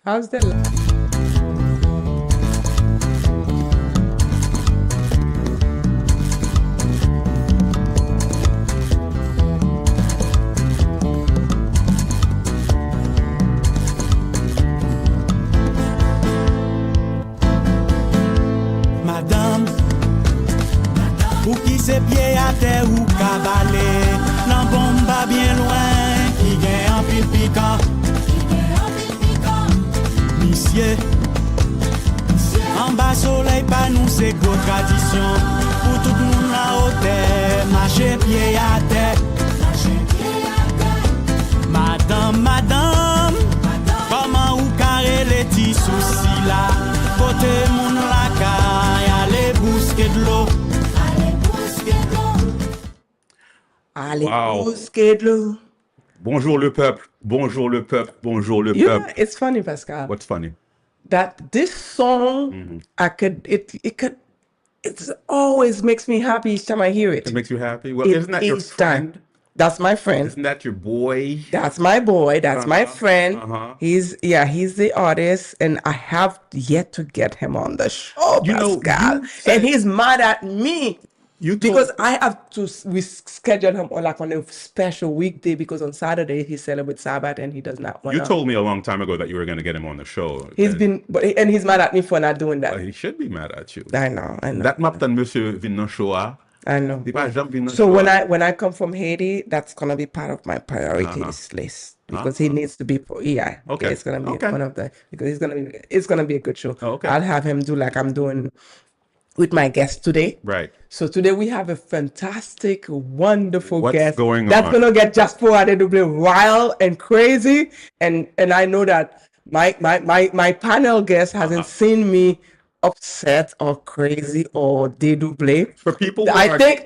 How's the Madame, pour qui c'est pied à terre ou cavaler, nan bomba bien loin, qui gagne en pile piquant. Monsieur, en bas soleil, pas nous c'est gros tradition. Pour tout le monde la hauteur, marcher pied à terre. Madame, comment ou carré les petits soucis là? Côté mon la caille, allez bousquer de l'eau. Allez, Wow. bousquet de l'eau. Bonjour le peuple, bonjour le peuple, bonjour le You know, peuple. it's funny, Pascal, What's funny? that this song, it always makes me happy each time I hear it. It makes you happy? Well, isn't that your Each friend? time. That's my friend. Isn't that your boy? That's my boy. That's my friend. uh-huh. He's the artist, and I have yet to get him on the show, You know, Pascal. you said- And he's mad at me You because I have to schedule him on a special weekday because on Saturday he celebrates Sabbath and he does not want You to. told me a long time ago that you were going to get him on the show. He's mad at me for not doing that. He should be mad at you. I know. That Maptan Monsieur vin nan show a. I know. Di pa jam vin nan So show a. when I come from Haiti, that's gonna be part of my priorities list because he needs to be Okay. it's gonna be Okay. one of the because it's gonna be a good show. Okay. I'll have him do like I'm doing with my guest today. Right. So today we have a fantastic, wonderful What's guest going that's on? gonna get Dyaspora Dedouble wild and crazy. And I know that my panel guest hasn't seen me upset or crazy or dedouble. For people who I are- think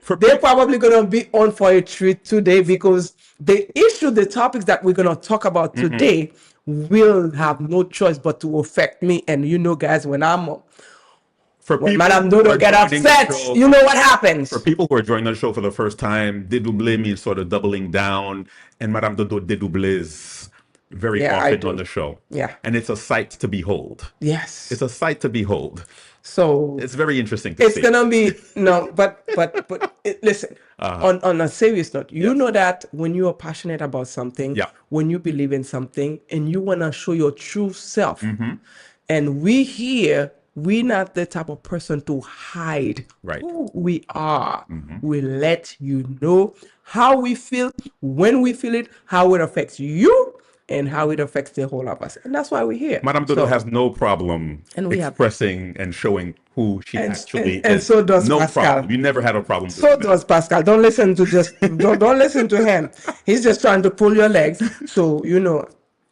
For they're people- probably gonna be on for a treat today because the topics that we're gonna talk about Mm-hmm. today will have no choice but to affect me. And you know, guys, when For people Madame who Dodo are get joining the upset, show- you know what happens. For people who are joining the show for the first time, dédoubler means sort of doubling down, and Madame Dodo dédoubles very Yeah, I often do. on the show. Yeah. And it's a sight to behold. Yes. It's a sight to behold. So It's very interesting to it's see. gonna be listen. Uh-huh. On a serious note, you know that when you are passionate about something, Yeah. when you believe in something, and you wanna show your true self, Mm-hmm. and we're not the type of person to hide Right. who we are. We let you know how we feel, when we feel it, how it affects you, and how it affects the whole of us. And that's why we're here. Madame Dodo So- has no problem And we have- expressing and showing who she actually and is. so does no Pascal. problem. You never had a problem. So doing that. does Pascal. Don't listen to him. He's just trying to pull your legs. So you know,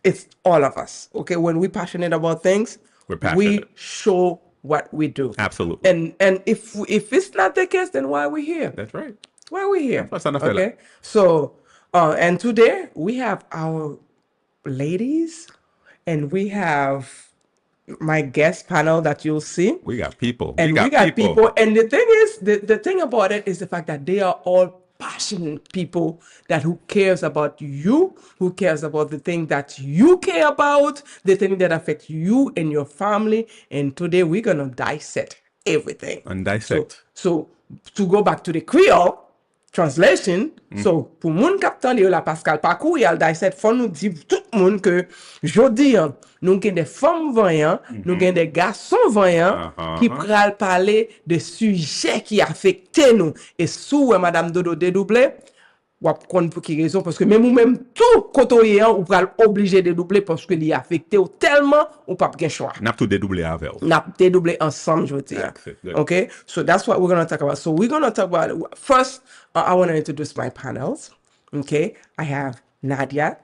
it's all of us. Okay, when we're passionate about things, We're we passionate. show what we do. Absolutely. And if it's not the case, then why are we here? That's right. Why are we here? That's not a fella. Okay. So and today we have our ladies, and we have my guest panel that you'll see. We got people. And we got people. And the thing is, the thing about it is the fact that they are all passionate people that who cares about you, who cares about the thing that you care about, the thing that affects you and your family. And today we're gonna dissect everything. And dissect. So to go back to the Creole translation, so pour moun captain de la Pascal parcours il dissect faut nous dire tout le monde que jodi nous gen des femmes voyantes, nous gen des garçons voyants qui pral parler de sujets qui affectent nous et sous madame Dodo dédoublé ou kon pour qui raison parce que même ou même tout côté ou pral obligé de doubler parce que li affecté ou tellement ou pas gen choix. N'a tout dédoublé avec. N'a dédoublé ensemble, je veux dire. That's it, good. Okay, so that's what we're going to talk about. So we're going to talk about, first, I want to introduce my panels. Okay, I have Nadia.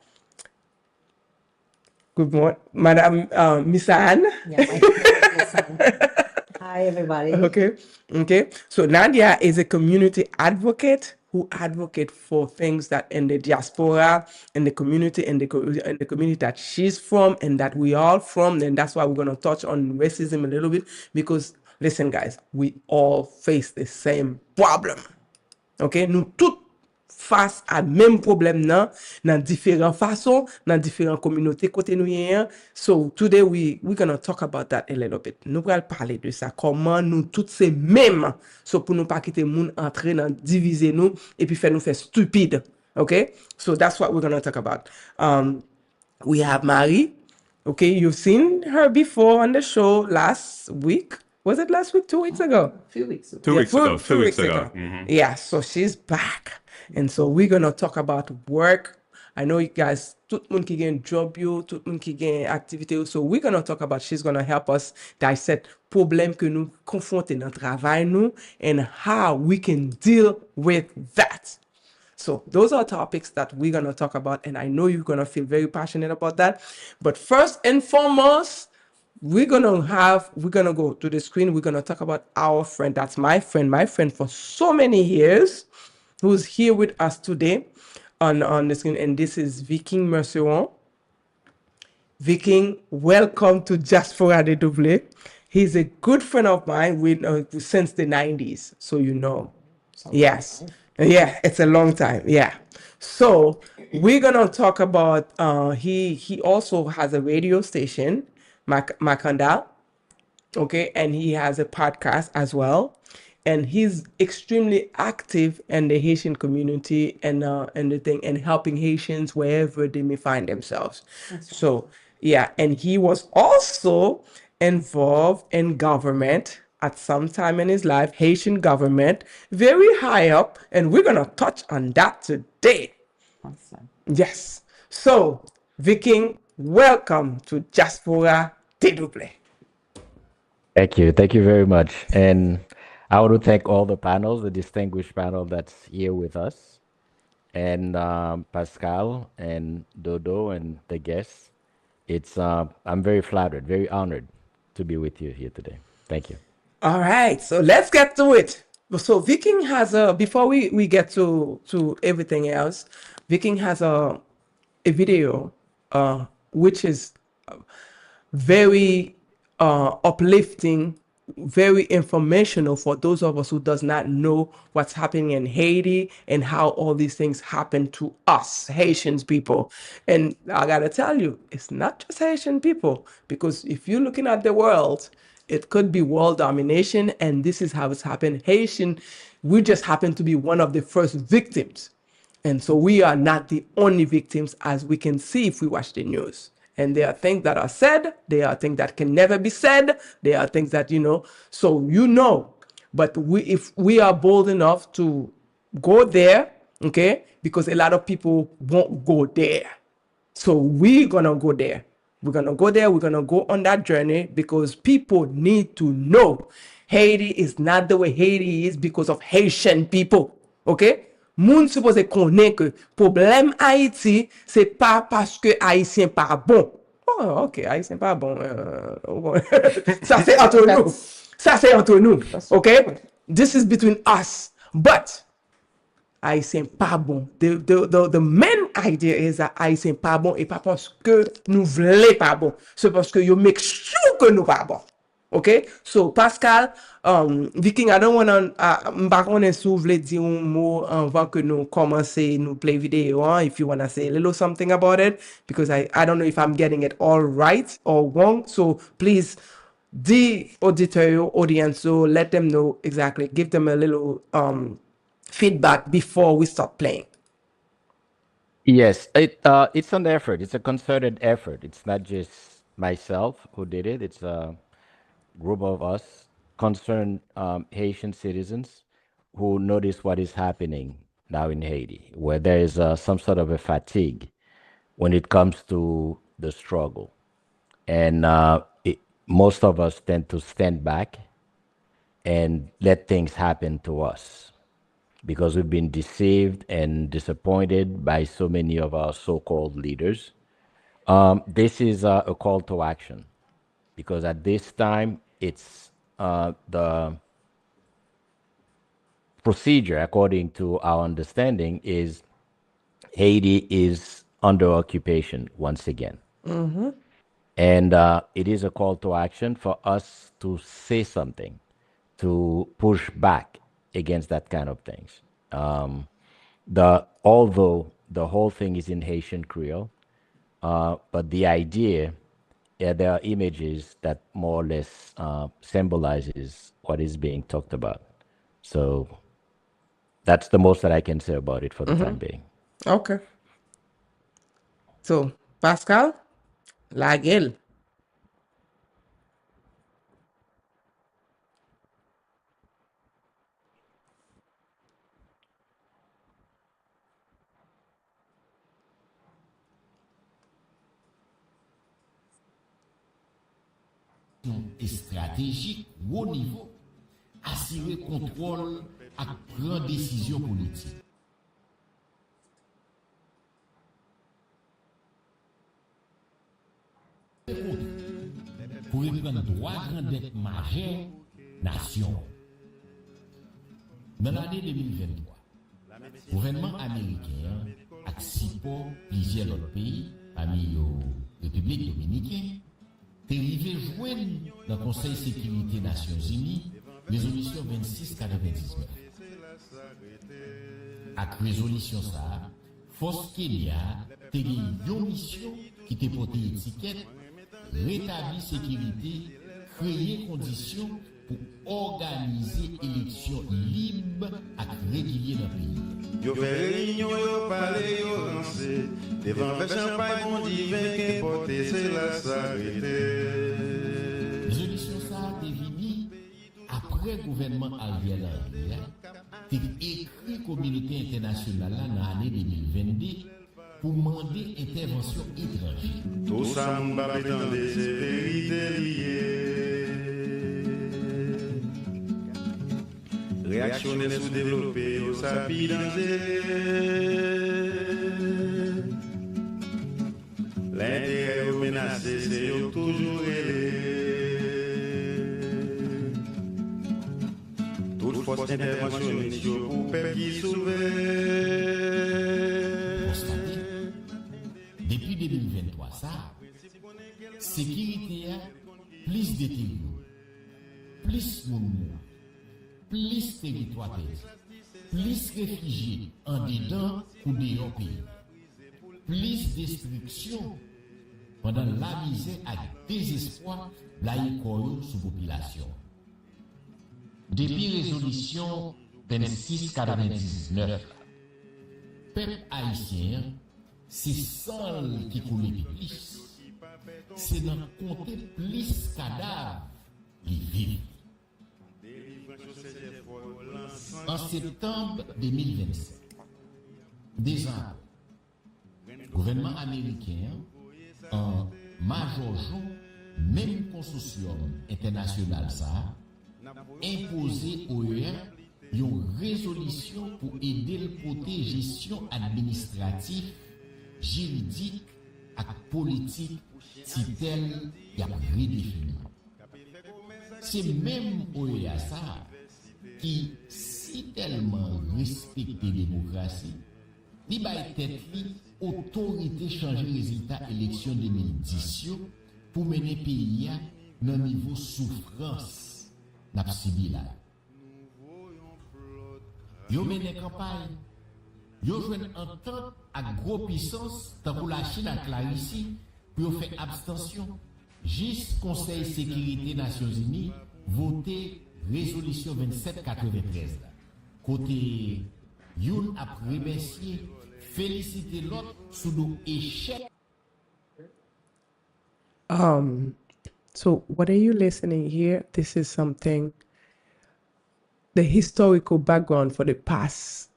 Good morning, Madame Missane. Yeah, my name is Missane. Hi, everybody. Okay. So Nadia is a community advocate who advocate for things that in the diaspora, in the community, in the community that she's from and that we all from. And that's why we're going to touch on racism a little bit because, listen, guys, we all face the same problem. Okay, nous tout face à même problème dans différentes façons, dans différentes communautés côté nous yé. So today we're gonna talk about that a little bit. Nous allons parler de ça, comment nous toutes ces mêmes, so pour nous pas quitter moun entrer dans diviser nous et puis faire nous faire stupide. Okay? So that's what we're gonna talk about. We have Marie. Okay, you've seen her before on the show last week. Was it last week? 2 weeks ago? A few weeks ago. 2 weeks ago. 2 weeks ago. Yeah, so she's back. And so we're going to talk about work. I know you guys, tout le monde qui gagne job yo, tout le monde qui gagne activité yo. So we're going to talk about, she's going to help us dissect problème que nous confrontons dans le travail nous and how we can deal with that. So those are topics that we're going to talk about, and I know you're going to feel very passionate about that. But first and foremost, we're going to go to the screen. We're going to talk about our friend. That's my friend for so many years, who's here with us today on the screen. And this is Viking Merceron. Viking, welcome to Dyaspora Dedouble. He's a good friend of mine since the 90s, so you know. Yes. Yeah, it's a long time. Yeah. So we're gonna talk about he also has a radio station, Makanda. Okay, and he has a podcast as well. And he's extremely active in the Haitian community and the thing and helping Haitians wherever they may find themselves. So yeah, and he was also involved in government at some time in his life, Haitian government, very high up, and we're gonna touch on that today. Awesome. Yes. So, Viking, welcome to Dyaspora Dedouble. Thank you. Thank you very much. And I want to thank all the panels, the distinguished panel that's here with us, and Pascal and Dodo and the guests. I'm very flattered, very honored to be with you here today. Thank you. All right, so let's get to it. So Viking has before we get to everything else, Viking has a video which is very uplifting, very informational for those of us who does not know what's happening in Haiti and how all these things happen to us, Haitians people. And I gotta tell you, it's not just Haitian people, because if you're looking at the world, it could be world domination, and this is how it's happened. Haitian, we just happen to be one of the first victims. And so we are not the only victims, as we can see if we watch the news. And there are things that are said, there are things that can never be said, there are things that, so but if we are bold enough to go there, okay, because a lot of people won't go there. So we're gonna go there. We're gonna go there, we're gonna go on that journey, because people need to know Haiti is not the way Haiti is because of Haitian people, okay? Moun suppose connaît que problème Haïti, c'est pas parce que Haïtien pas bon. Oh, ok, Haïtien pas bon. Ça c'est entre nous. Ça c'est entre nous, okay? This is between us. But Haïtien pas bon. The main idea is that Haïtien pas bon et pas parce que nous voulons pas bon. C'est parce que you make sure que nous pas bon. Okay? So Pascal, Viking, I don't want to m'bakone sou vle di un mot avant que nous commencer nous play video, if you want to say a little something about it, because I don't know if I'm getting it all right or wrong. So please, the auditorio audience, so let them know exactly, give them a little feedback before we start playing. Yes, it's an effort. It's a concerted effort. It's not just myself who did it. It's a group of us, concerned Haitian citizens, who notice what is happening now in Haiti, where there is some sort of a fatigue when it comes to the struggle. And most of us tend to stand back and let things happen to us because we've been deceived and disappointed by so many of our so-called leaders. This is a call to action, because at this time, it's the procedure, according to our understanding, is Haiti is under occupation once again. Mm-hmm. And it is a call to action for us to say something, to push back against that kind of things. although the whole thing is in Haitian Creole, but the idea, there are images that more or less symbolizes what is being talked about. So that's the most that I can say about it for the time being. Okay. So, Pascal, la gueule. Et stratégique au niveau, assurer contrôle à grande décision politique. Pour reprendre droit grandeur majeure nation. Dans l'année 2023, le gouvernement américain a support plusieurs autres pays, parmi la République dominicaine, est arrivé joindre dans le Conseil de sécurité des Nations Unies, résolution 2699. Avec résolution ça, Force Kenya a eu une mission qui était portée étiquette rétablir sécurité, créer conditions pour organiser élections libres et régulières dans le pays. Yo fait réunion, yo parlé, yo lancé. Devant le champagne, mon divin qui porté, c'est la s'arrêter. Résolution ça a défini après le gouvernement Ariel Henry, qui écrit communauté internationale dans l'année 2022 pour demander intervention étrangère. Tout ça, mon baba prétendait, c'est vérité liée. Réactionner sous-développé, au sapi danger. L'intérêt au menacé, c'est toujours ailé. Toute force interventionniste pour peuple qui sauver. Depuis 2023, ça, sécurité a plus détérioré, plus monde, plus territoire perdu, plus réfugiés en dedans ou dehors pays, plus destruction pendant la misère et désespoir la sous population. Depuis résolution 2699, peuple haïtien, c'est seul qui coule plus. C'est dans compter plus cadavres qui vivent. En septembre 2027, déjà, le gouvernement américain, en Major Jean, même consortium international, ça, imposé au UE une résolution pour aider le côté gestion administrative, juridique et politique si tel y a redéfini. C'est même OEA ça qui, si tellement respecte la démocratie, il va être autorité changer résultat élection 2010 pour mener le pays dans un niveau souffrance n'a pas subi là. Yo mené campagne, yo joué une entente à gros puissance tant pour la Chine avec la Russie pour faire abstention. Juste Conseil de sécurité des Nations Unies voté résolution 2793 là. Côté youn a remercié, féliciter l'autre sous nos échecs. So what are you listening here? This is something, the historical background for the past,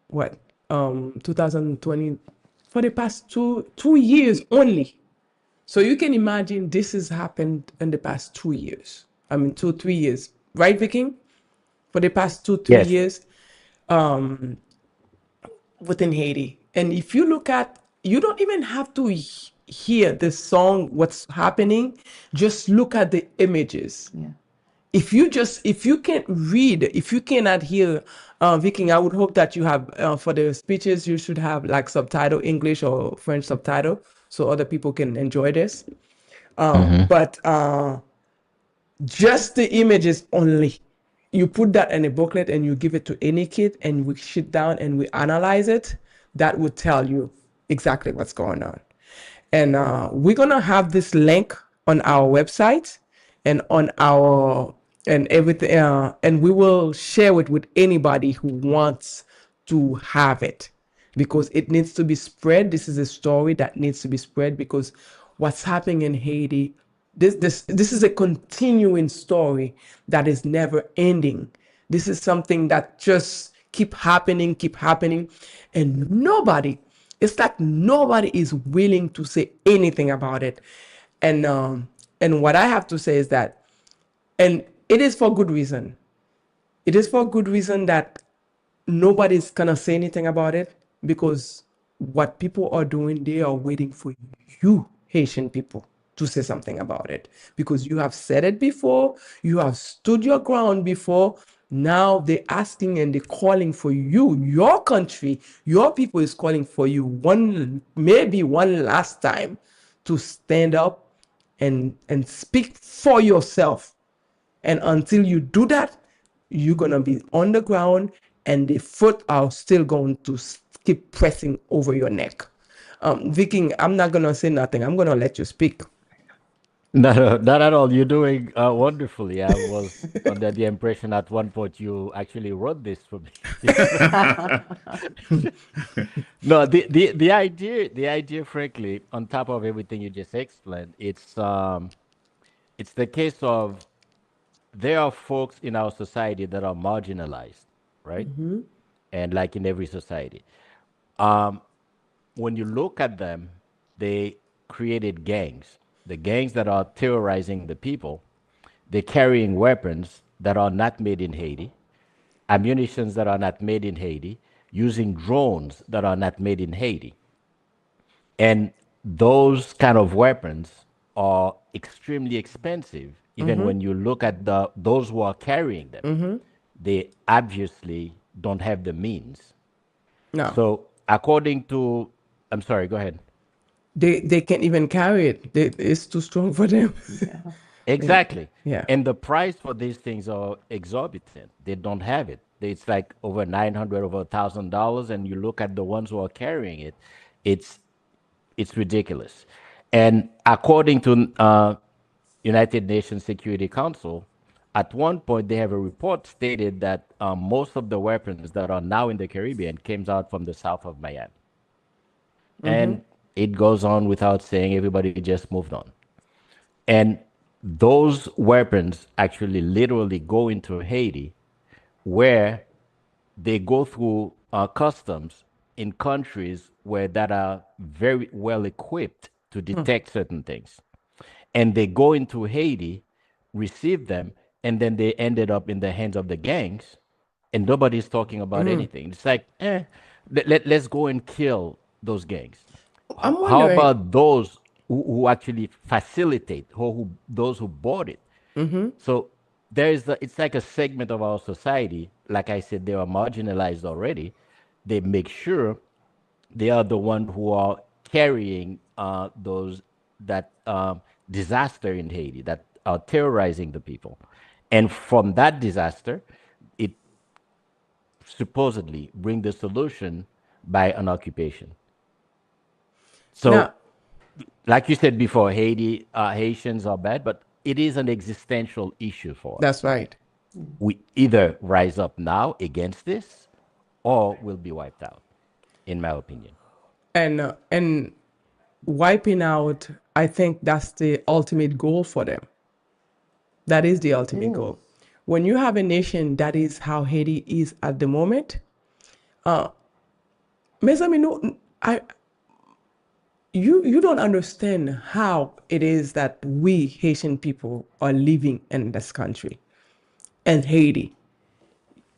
2020, for the past two years only. So you can imagine this has happened in the past 2 years. 3 years. Right, Viking? For the past 2-3 Yes. years within Haiti. And if you look at, you don't even have to hear the song, what's happening. Just look at the images. Yeah. If you can't read, if you cannot hear Viking, I would hope that you have, for the speeches, you should have like subtitle, English or French subtitle, so other people can enjoy this. But just the images only, you put that in a booklet and you give it to any kid and we sit down and we analyze it, that would tell you exactly what's going on. And we're gonna have this link on our website and on our and everything, and we will share it with anybody who wants to have it, because it needs to be spread. This is a story that needs to be spread, because what's happening in Haiti, this is a continuing story that is never ending. This is something that just keep happening, and it's like nobody is willing to say anything about it. And what I have to say is that, and it is for good reason. It is for good reason that nobody's gonna say anything about it, because what people are doing, they are waiting for you, Haitian people, to say something about it, because you have said it before, you have stood your ground before. Now they're asking and they're calling for you, your country, your people is calling for you maybe one last time to stand up and speak for yourself. And until you do that, you're gonna be on the ground and the foot are still going to keep pressing over your neck. Viking, I'm not gonna say nothing. I'm gonna let you speak. No, not at all. You're doing wonderfully. I was under the impression at one point you actually wrote this for me. No, the idea, frankly, on top of everything you just explained, it's the case of there are folks in our society that are marginalized, right? And like in every society, when you look at them, they created gangs. The gangs that are terrorizing the people, they're carrying weapons that are not made in Haiti, ammunitions that are not made in Haiti, using drones that are not made in Haiti. And those kind of weapons are extremely expensive, even when you look at those who are carrying them. They obviously don't have the means. No, So according to, I'm sorry, go ahead. they can't even carry it. It's too strong for them. Exactly. Yeah. And the price for these things are exorbitant. They don't have it. It's like over 900, over $1,000, and you look at the ones who are carrying it, it's it's ridiculous. And according to United Nations Security Council, at one point they have a report stated that most of the weapons that are now in the Caribbean came out from the south of Miami. And it goes on without saying, everybody just moved on. And those weapons actually literally go into Haiti, where they go through customs in countries where that are very well equipped to detect certain things. And they go into Haiti, receive them, and then they ended up in the hands of the gangs, and nobody's talking about anything. It's like, let's go and kill those gangs. I'm How wondering. about those who actually facilitate, or those who bought it? So it's like a segment of our society. Like I said, they are marginalized already. They make sure they are the one who are carrying those that disaster in Haiti, that are terrorizing the people. And from that disaster, it supposedly bring the solution by an occupation. So, Now, like you said before, Haitians are bad, but it is an existential issue for us. that's right. We either rise up now against this, or we'll be wiped out, in my opinion. And wiping out, I think that's the ultimate goal for them. That is the ultimate goal. When you have a nation that is how Haiti is at the moment, mes amis, you don't understand how it is that we Haitian people are living in this country and Haiti.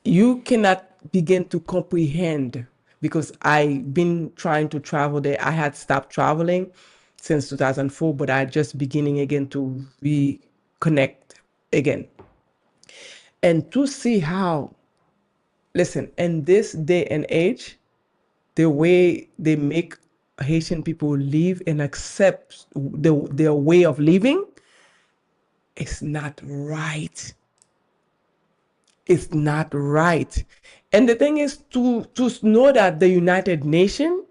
You cannot begin to comprehend, because I've been trying to travel there. I had stopped traveling since 2004, but I just beginning again to reconnect again. And to see how, listen, in this day and age, the way they make Haitian people live and accept their way of living is not right. It's not right. And the thing is to know that the United Nations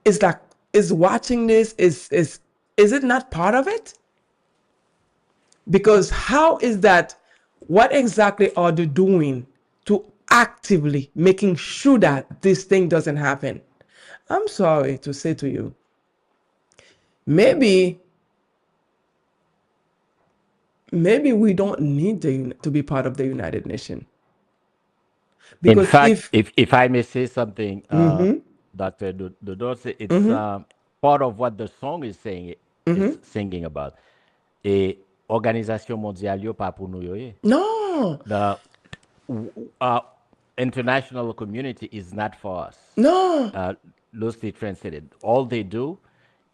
is watching this, is it not part of it? Because how is that? What exactly are they doing to actively making sure that this thing doesn't happen? I'm sorry to say to you, maybe we don't need to be part of the United Nations. In fact, if I may say something, Dr. Dodo, it's part of what the song is saying, is singing about. Et Organisation Mondiale yo pa pour nous yo ye. No. The international community is not for us. No. Loosely translated, all they do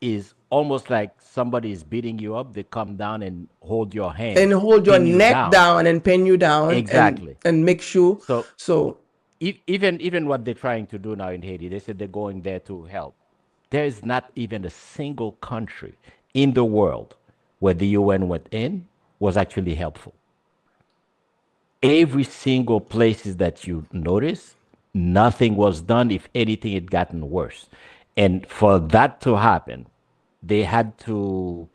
is almost like somebody is beating you up. They come down and hold your hand and hold your neck down and pin you down. Exactly. And make sure. So even what they're trying to do now in Haiti, they said they're going there to help. There is not even a single country in the world where the UN went in was actually helpful. Every single places that you notice, nothing was done. If anything, it gotten worse. And for that to happen, they had to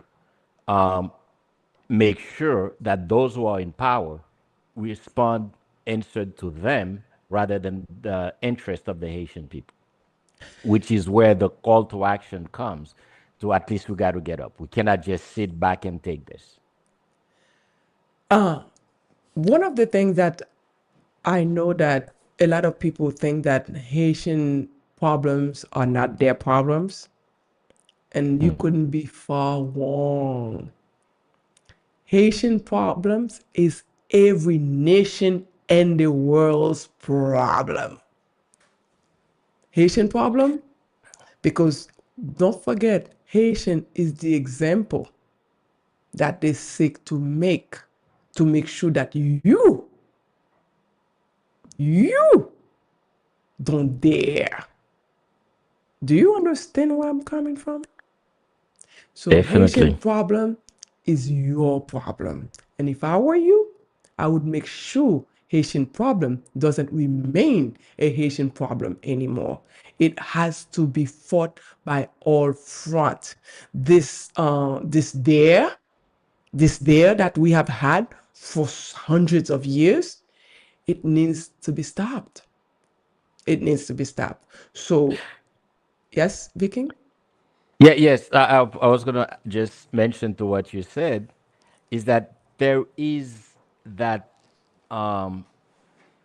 make sure that those who are in power respond, answered to them rather than the interest of the Haitian people, which is where the call to action comes. To at least we got to get up. We cannot just sit back and take this. One of the things that I know that a lot of people think that Haitian problems are not their problems, and you couldn't be far wrong. Haitian problems is every nation in the world's problem. Haitian problem, because don't forget, Haitian is the example that they seek to make sure that you don't dare. Do you understand where I'm coming from? So Definitely. Haitian problem is your problem. And if I were you, I would make sure Haitian problem doesn't remain a Haitian problem anymore. It has to be fought by all fronts. This dare that we have had for hundreds of years, it needs to be stopped. It needs to be stopped. So, yes, Viking? Yes. I was going to just mention to what you said is that there is that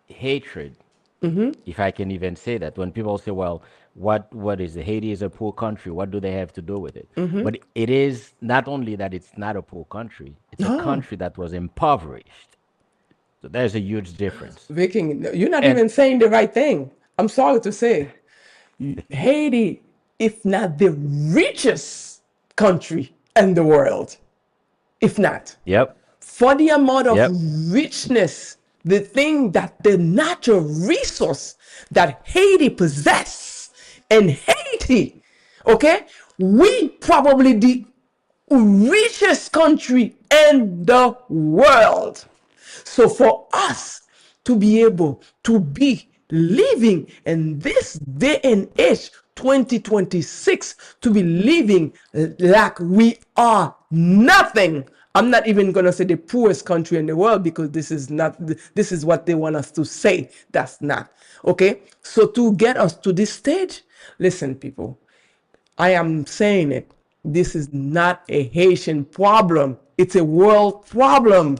hatred, if I can even say that, when people say, well, what is it? Haiti is a poor country. What do they have to do with it? But it is not only that it's not a poor country, it's a country that was impoverished. So there's a huge difference. Viking, you're not even saying the right thing. I'm sorry to say. Haiti, if not the richest country in the world, if not. Yep. For the amount of richness, the thing that the natural resource that Haiti possesses, and Haiti, okay, we probably the richest country in the world. So for us to be able to be living in this day and age, 2026, to be living like we are nothing. I'm not even going to say the poorest country in the world, because this is what they want us to say. That's not. Okay? So to get us to this stage, listen, people, I am saying it. This is not a Haitian problem. It's a world problem.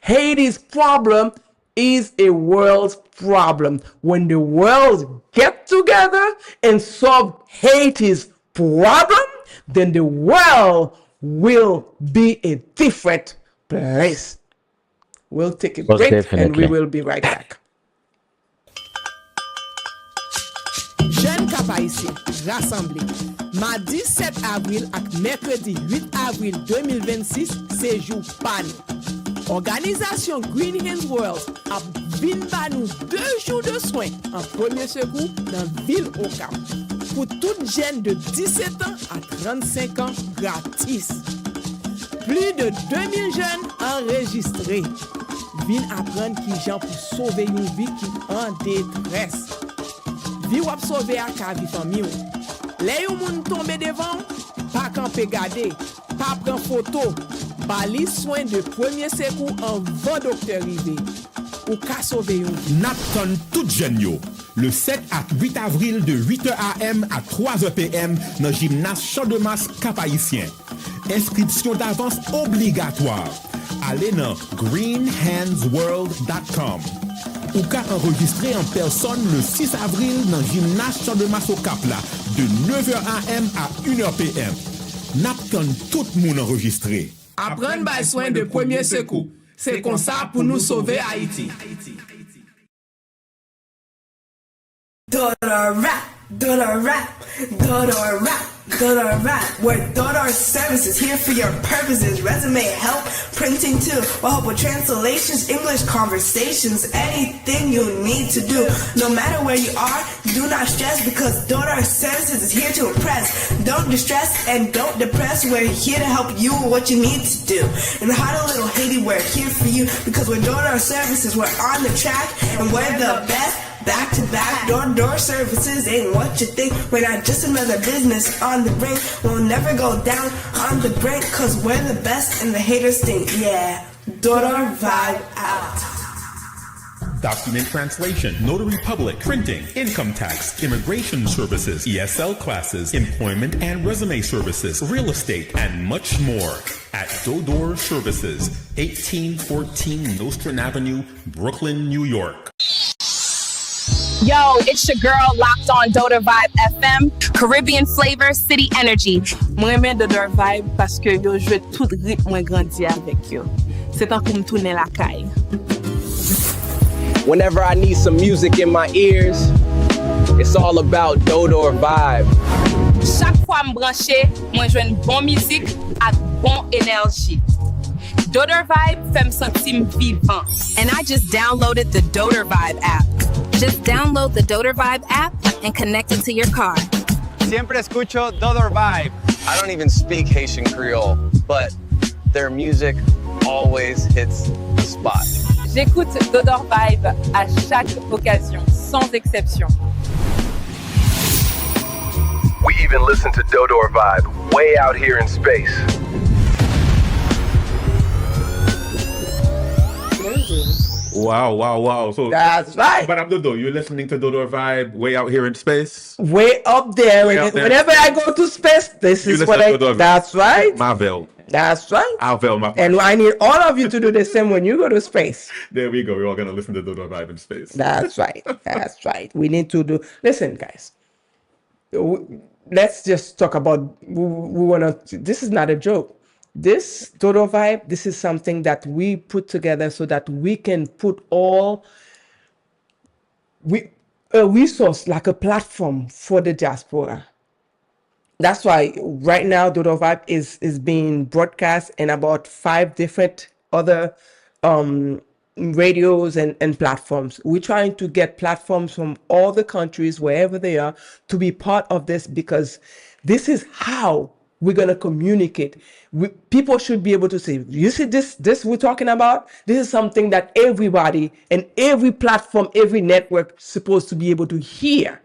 Haiti's problem is a world problem. When the world get together and solve Haiti's problem, then the world will be a different place. We'll take a break and we will be right back. Jeune Kapa ici, rassemblé. Mardi 7 avril ak mercredi 8 avril 2026, c'est jour pan. Organisation Green Hands World a vin ba nou 2 jours de soins en premier secours dans ville au Cap. Pour toute jeune de 17 ans à 35 ans gratis. Plus de 2000 jeunes enregistrés. vin apprendre ki jan pou sauver yon vie qui en détresse. Vie wap sauver a ka vi fami ou. Le yon moun tombe devant, pas camper garder, pas prendre photo, bali soin de premier secours avant docteur rivé. Ou ka sauver yon vie. Napton tout jeune yo. Le 7 à 8 avril de 8h AM à 3h PM dans le gymnase Champ de Mars Cap-Haïtien. Inscription d'avance obligatoire. Allez dans greenhandsworld.com. Ou qu'à enregistrer en personne le 6 avril dans le gymnase Champ de Mars au Cap-là de 9h AM à 1h PM. Napton tout le monde enregistré. Apprendre by soin de premier secours. C'est comme ça pour nous sauver Haïti. Dodo rap, Dodo rap, Dodo rap, Dodo rap. We're Dodo services here for your purposes. Resume help, printing too. We'll help with translations, English conversations, anything you need to do. No matter where you are, do not stress because Dodo services is here to impress. Don't distress and don't depress. We're here to help you with what you need to do. In the heart of little Haiti, we're here for you because we're Dodo services. We're on the track and we're the best. Back to back, door services ain't what you think. We're not just another business on the brink. We'll never go down on the brink, cause we're the best and the haters think, yeah. Dodo vibe out. Document translation, notary public, printing, income tax, immigration services, ESL classes, employment and resume services, real estate, and much more at Dodo Services, 1814 Nostrand Avenue, Brooklyn, New York. Yo, it's your girl locked on Dodo Vibe FM, Caribbean flavor, city energy. Moi j'aime Dodo Vibe parce que yo joué tout rythme moi grandi avec yo. C'est tant comme tourner la caille. Whenever I need some music in my ears, it's all about Dodo Vibe. Chaque fois me brancher, moi joue une bonne musique avec bonne énergie. Dodo Vibe fait me sentir vivant. And I just downloaded the Dodo Vibe app. Just download the Dodo Vibe app and connect it to your car. Siempre escucho Dodo Vibe. I don't even speak Haitian Creole, but their music always hits the spot. J'écoute Dodo Vibe à chaque occasion, sans exception. We even listen to Dodo Vibe way out here in space. Wow. So that's right. But Dodo, you're listening to Dodo Vibe way out here in space? Way up there. Whenever I go to space, this is what I... That's right. Marvel. That's right. Marvel. And I need all of you to do the same when you go to space. There we go. We're all going to listen to Dodo Vibe in space. That's right. That's right. We need to do... Listen, guys. Let's just talk about... We want to... This is not a joke. This Dodo Vibe, this is something that we put together so that we can put a resource, like a platform for the diaspora. That's why right now Dodo Vibe is being broadcast in about 5 different other radios and platforms. We're trying to get platforms from all the countries, wherever they are, to be part of this because this is how we're going to communicate. People should be able to say, you see this we're talking about? This is something that everybody and every platform, every network is supposed to be able to hear.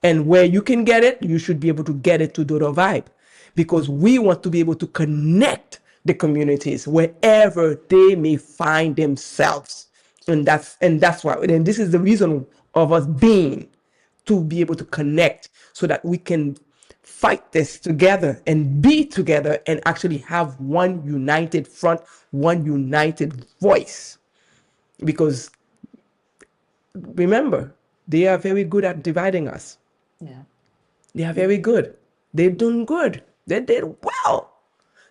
And where you can get it, you should be able to get it to Dodo Vibe. Because we want to be able to connect the communities wherever they may find themselves. And that's why. And this is the reason of us being, to be able to connect so that we can fight this together and be together and actually have one united front, one united voice. Because remember, they are very good at dividing us. Yeah. They are very good. They're doing good. They did well.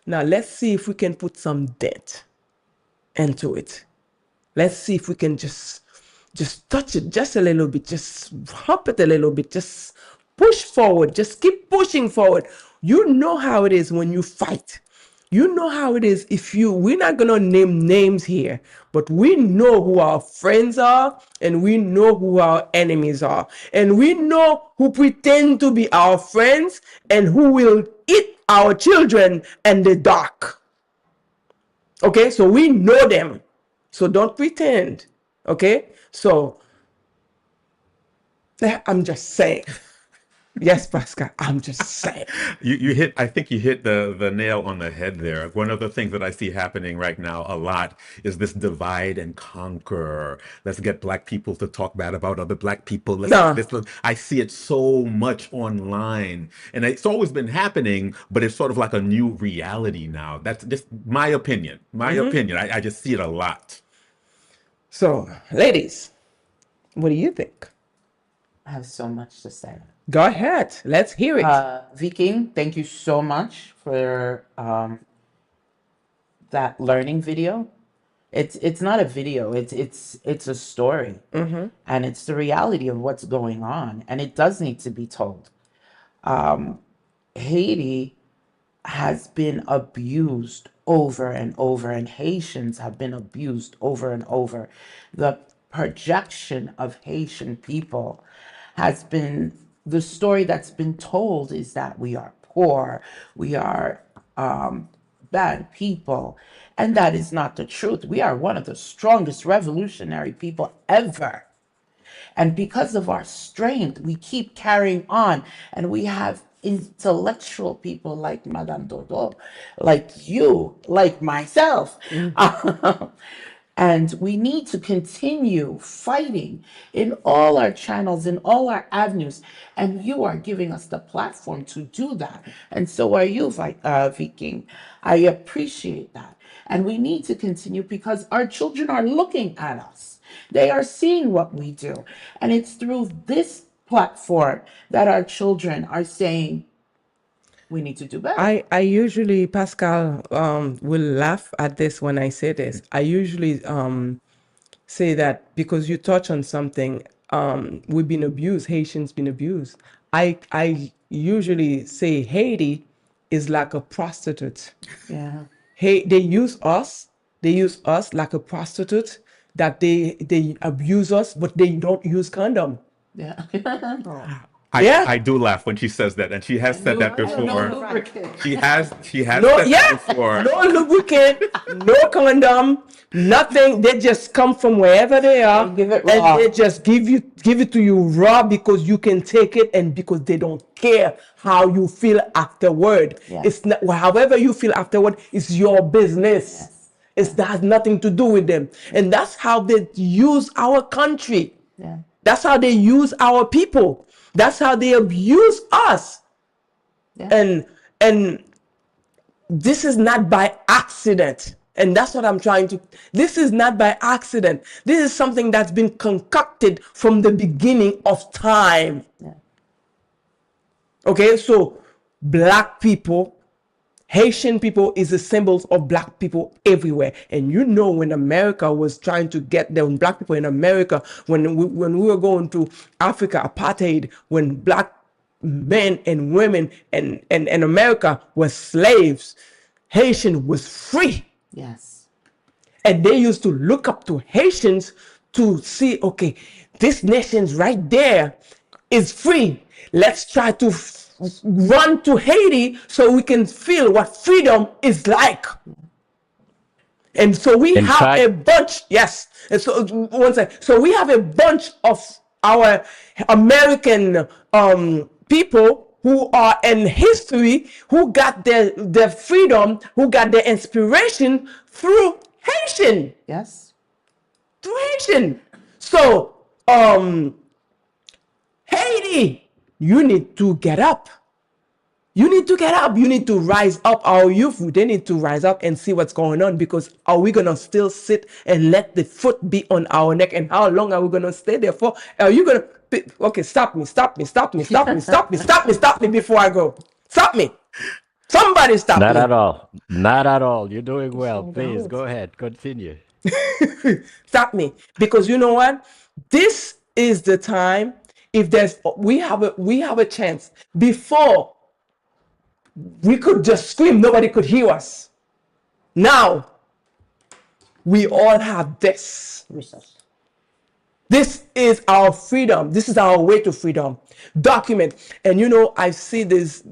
Now let's see if we can put some dent into it. Let's see if we can just touch it just a little bit, just hop it a little bit, just push forward, just keep pushing forward. You know how it is when you fight. You know how it is we're not going to name names here, but we know who our friends are and we know who our enemies are. And we know who pretend to be our friends and who will eat our children in the dark. Okay, so we know them. So don't pretend. Okay? So I'm just saying. Yes, Pascal, I'm just saying. I think you hit the nail on the head there. One of the things that I see happening right now a lot is this divide and conquer. Let's get black people to talk bad about other black people. I see it so much online, and it's always been happening, but it's sort of like a new reality now. That's just my opinion. I just see it a lot. So, ladies, what do you think? I have so much to say. Go ahead. Let's hear it. Viking, thank you so much for that learning video. It's not a video. It's a story, and it's the reality of what's going on, and it does need to be told. Haiti has been abused over and over, and Haitians have been abused over and over. The projection of Haitian people has been, the story that's been told is that we are poor, we are bad people, and that is not the truth. We are one of the strongest revolutionary people ever. And because of our strength, we keep carrying on, and we have intellectual people like Madame Dodo, like you, like myself. And we need to continue fighting in all our channels, in all our avenues. And you are giving us the platform to do that. And so are you, Viking. I appreciate that. And we need to continue because our children are looking at us. They are seeing what we do. And it's through this platform that our children are saying, we need to do better. I usually, Pascal will laugh at this when I say this. I usually say that because you touch on something, we've been abused, Haitians been abused. I usually say Haiti is like a prostitute. Yeah. They use us like a prostitute, that they abuse us, but they don't use condom. Yeah. I do laugh when she says that, and she has said that before. She has said that before. No lubricant, no condom, nothing. They just come from wherever they are, and they just give it to you raw because you can take it, and because they don't care how you feel afterward. Yeah. It's not, however you feel afterward, it's your business. Yes. That has nothing to do with them, and that's how they use our country. Yeah. That's how they use our people. That's how they abuse us. Yeah. And this is not by accident. And that's what I'm trying to, this is not by accident. This is something that's been concocted from the beginning of time. Yeah. Okay, so black people, Haitian people is a symbol of black people everywhere. And you know, when America was trying to get them, black people in America, when we were going to Africa, apartheid, when black men and women and America were slaves, Haitian was free. Yes. And they used to look up to Haitians to see, okay, this nation's right there is free. Let's try to run to Haiti so we can feel what freedom is like. And so we have a bunch, yes. And so one second. So we have a bunch of our American people who are in history, who got their freedom, who got their inspiration through Haitian. Yes. Through Haitian. So Haiti, you need to get up. You need to get up. You need to rise up. Our youth, they need to rise up and see what's going on, because are we going to still sit and let the foot be on our neck? And how long are we going to stay there for? Are you going to, okay, stop me before I go. Stop me. Somebody stop me. Not at all. Not at all. You're doing well. Please go ahead. Continue. Stop me. Because you know what? This is the time. If we have a chance. Before, we could just scream, nobody could hear us. Now, we all have this. This is our freedom. This is our way to freedom. Document. And you know, I see these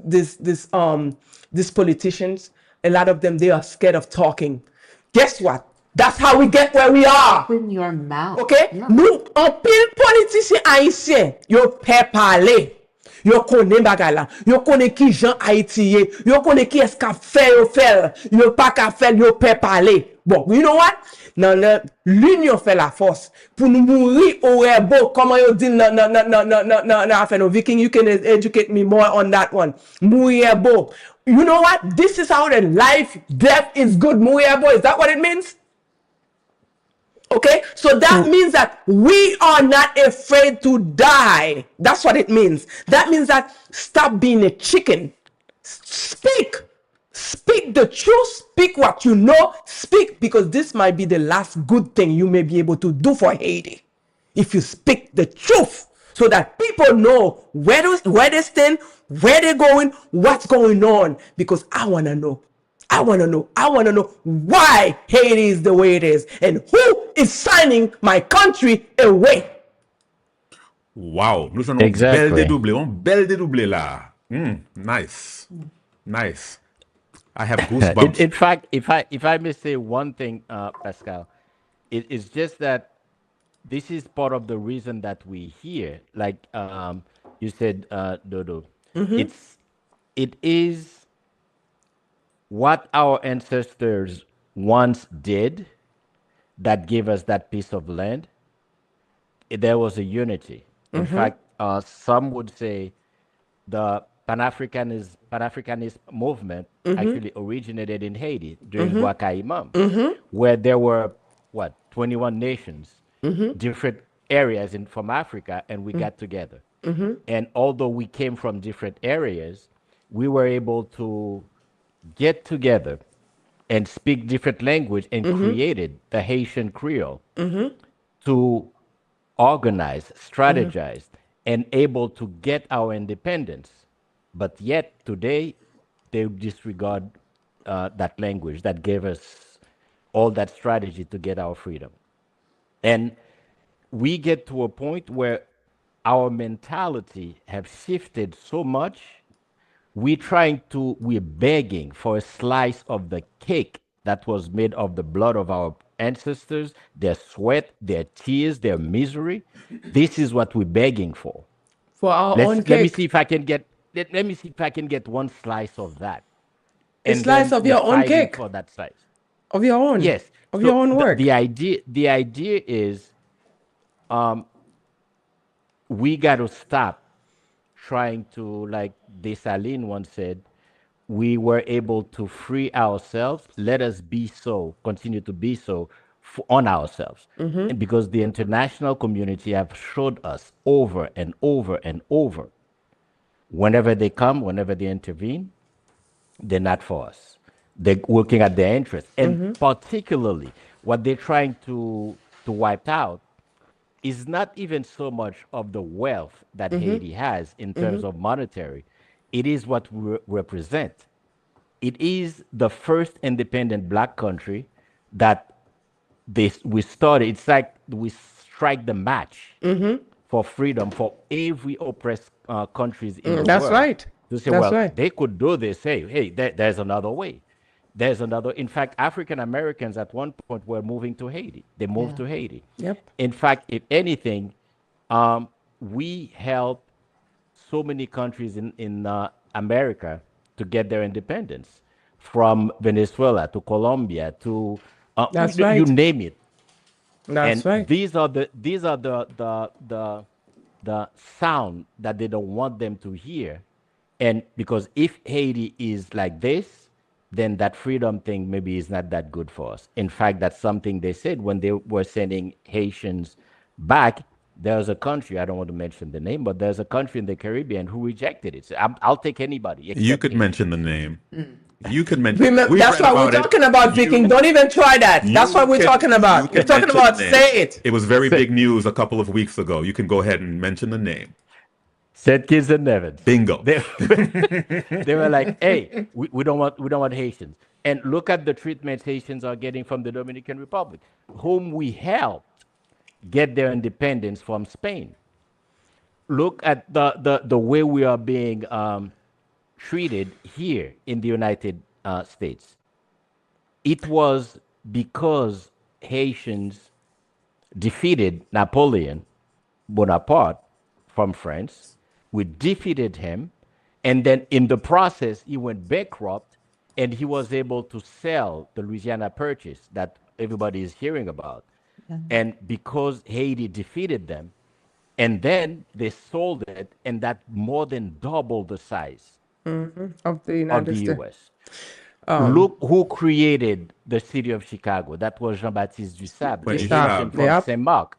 politicians, a lot of them, they are scared of talking. Guess what? That's how we get where we are. Open your mouth. Ok? Nou, an pil politisyen haisyen, yo pe pale. Yo konen bagay la. Yo konen ki jan Haiti ye. Yo konen ki eska fe yo fel. Yo pa ka fel, yo pe pale. Bon, you know what? Nan l'union fait la force. Pour nous mourir au rebo, comment yo dit nan affaire no Viking, you can educate me more on that one. Mourir beau. You know what? This is how the life, death is good. Mourir beau. Is that what it means? Okay, so that means that we are not afraid to die. That's what it means. That means that stop being a chicken. Speak. Speak the truth. Speak what you know. Speak, because this might be the last good thing you may be able to do for Haiti. If you speak the truth, so that people know where they stand, where they're going, what's going on. Because I want to know. I want to know why Haiti is the way it is and who is signing my country away. Wow. Nous sommes belle dédoublé là. Nice. Nice. I have goosebumps. In fact, if I may say one thing, Pascal, it's just that this is part of the reason that we hear, like you said, Dodo. It is what our ancestors once did that gave us that piece of land. There was a unity. In fact, some would say the Pan-Africanist movement actually originated in Haiti during Wakaimam, where there were, 21 nations, different areas from Africa, and we got together. And although we came from different areas, we were able to get together and speak different language and created the Haitian Creole to organize, strategize, and able to get our independence. But yet today, they disregard that language that gave us all that strategy to get our freedom. And we get to a point where our mentality have shifted so much. We're begging for a slice of the cake that was made of the blood of our ancestors, their sweat, their tears, their misery. This is what we're begging for. For our own cake. Let me see if I can get one slice of that. A slice of your own cake. For that slice. Of your own. Yes. Of your own work. The idea is we got to stop trying to, like Dessalines once said, we were able to free ourselves. Let us continue to be so on ourselves. And because the international community have showed us over and over and over, whenever they come, whenever they intervene, they're not for us. They're working at their interests. And particularly what they're trying to wipe out is not even so much of the wealth that Haiti has in terms of monetary. It is what we represent. It is the first independent black country that we started. It's like we strike the match for freedom for every oppressed countries in the world. That's right. To say, they could do this. Hey, there's another way. There's another. In fact, African Americans at one point were moving to Haiti. They moved to Haiti. Yep. In fact, if anything, we helped so many countries in America to get their independence, from Venezuela to Colombia to you name it. That's right. These are the sound that they don't want them to hear, and because if Haiti is like this, then that freedom thing maybe is not that good for us. In fact, that's something they said when they were sending Haitians back. There's a country, I don't want to mention the name, but there's a country in the Caribbean who rejected it. So I'll take anybody. You could mention the name. You could mention. That's what we're talking about, Viking. Don't even try that. That's what we're talking about. We're talking about say it. It was very big news a couple of weeks ago. You can go ahead and mention the name. St. Kitts and Nevis. Bingo. They were like, hey, we don't want Haitians. And look at the treatment Haitians are getting from the Dominican Republic, whom we helped get their independence from Spain. Look at the way we are being treated here in the United States. It was because Haitians defeated Napoleon Bonaparte from France. We defeated him. And then in the process, he went bankrupt and he was able to sell the Louisiana Purchase that everybody is hearing about. And because Haiti defeated them, and then they sold it, and that more than doubled the size Of the of United the States. U.S. Look who created the city of Chicago. That was Jean-Baptiste Dyaspora, the Haitian from Saint Mark.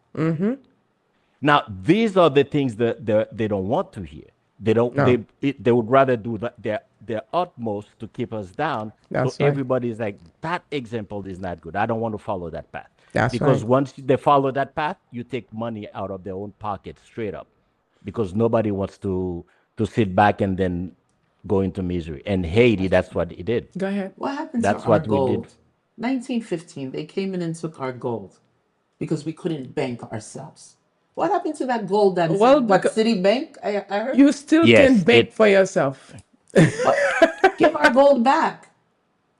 Now, these are the things that they don't want to hear. They don't. No. They would rather do their utmost to keep us down. That's So right. everybody's like, that example is not good. I don't want to follow that path. That's because right. once they follow that path, you take money out of their own pocket straight up, because nobody wants to sit back and then go into misery. And Haiti, that's what it did. Go ahead. What happened That's to our what we gold? did. 1915, they came in and took our gold because we couldn't bank ourselves. What happened to that gold that's Well, what because- Citibank? I heard. You still Yes, can bank for yourself. Give our gold back.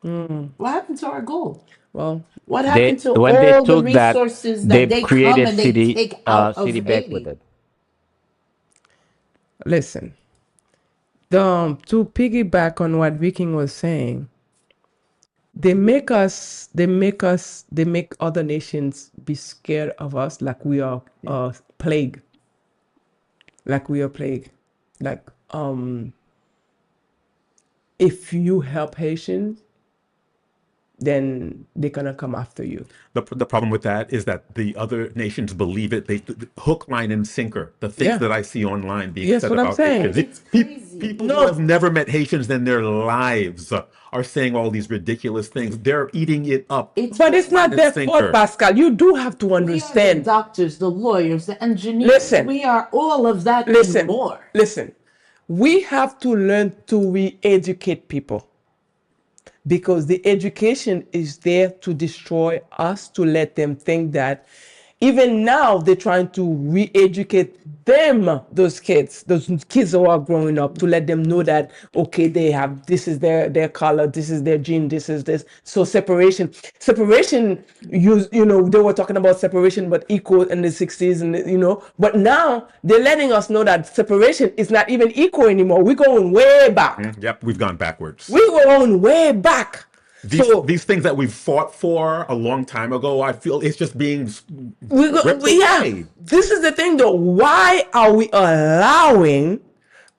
What happened to our gold? Well, What happened to when all they the took that, resources they that they come created and they take out of Citibank Haiti? with it. listen. To piggyback on what Viking was saying, they make other nations be scared of us like we are plague. Like we are plague. Like, if you help Haitians, then they're gonna come after you. The problem with that is that the other nations believe it. They hook, line, and sinker. The things Yeah. that I see online being Yes, said what I'm about saying. Haitians. People who have never met Haitians in their lives are saying all these ridiculous things. They're eating it up. But it's not their fault, Pascal. You do have to We are the understand. doctors, the lawyers, the engineers. Listen. We are all of that and Listen, more. listen. We have to learn to re-educate people, because the education is there to destroy us, to let them think that even now they're trying to re-educate them, those kids who are growing up, to let them know that, okay, they have, this is their color, this is their gene, this is this. So separation, you know, they were talking about separation, but equal in the 60s, and you know, but now they're letting us know that separation is not even equal anymore. We're going way back. Yep, we've gone backwards. We're going way back. These things that we've fought for a long time ago, I feel it's just being ripped away. This is the thing though. Why are we allowing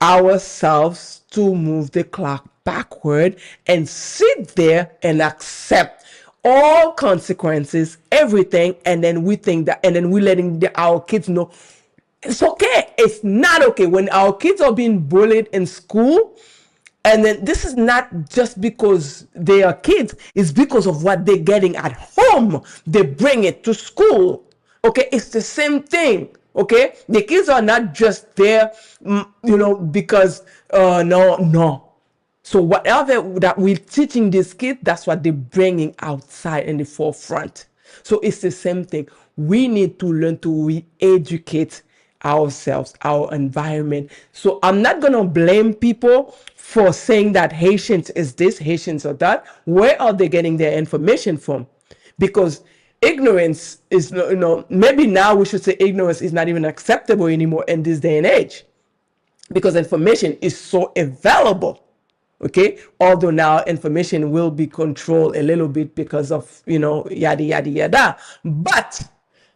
ourselves to move the clock backward and sit there and accept all consequences, everything, and then we think that, and then we're letting our kids know it's okay. It's not okay. When our kids are being bullied in school, and then this is not just because they are kids, it's because of what they're getting at home. They bring it to school. Okay, it's the same thing. Okay, the kids are not just there, you know, because no. So whatever that we're teaching these kids, that's what they're bringing outside in the forefront. So it's the same thing. We need to learn to re-educate ourselves, our environment. So I'm not gonna blame people for saying that Haitians is this, Haitians are that. Where are they getting their information from? Because ignorance is, you know, maybe now we should say ignorance is not even acceptable anymore in this day and age, because information is so available. Okay, although now information will be controlled a little bit because of, you know, yada yada yada, but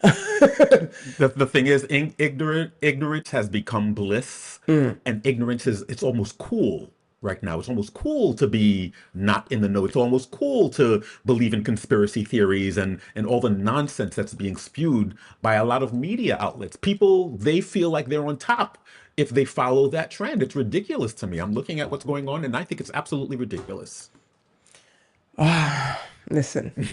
The thing is, ignorance has become bliss, and ignorance it's almost cool right now. It's almost cool to be not in the know. It's almost cool to believe in conspiracy theories and all the nonsense that's being spewed by a lot of media outlets. People, they feel like they're on top if they follow that trend. It's ridiculous to me. I'm looking at what's going on, and I think it's absolutely ridiculous. Listen,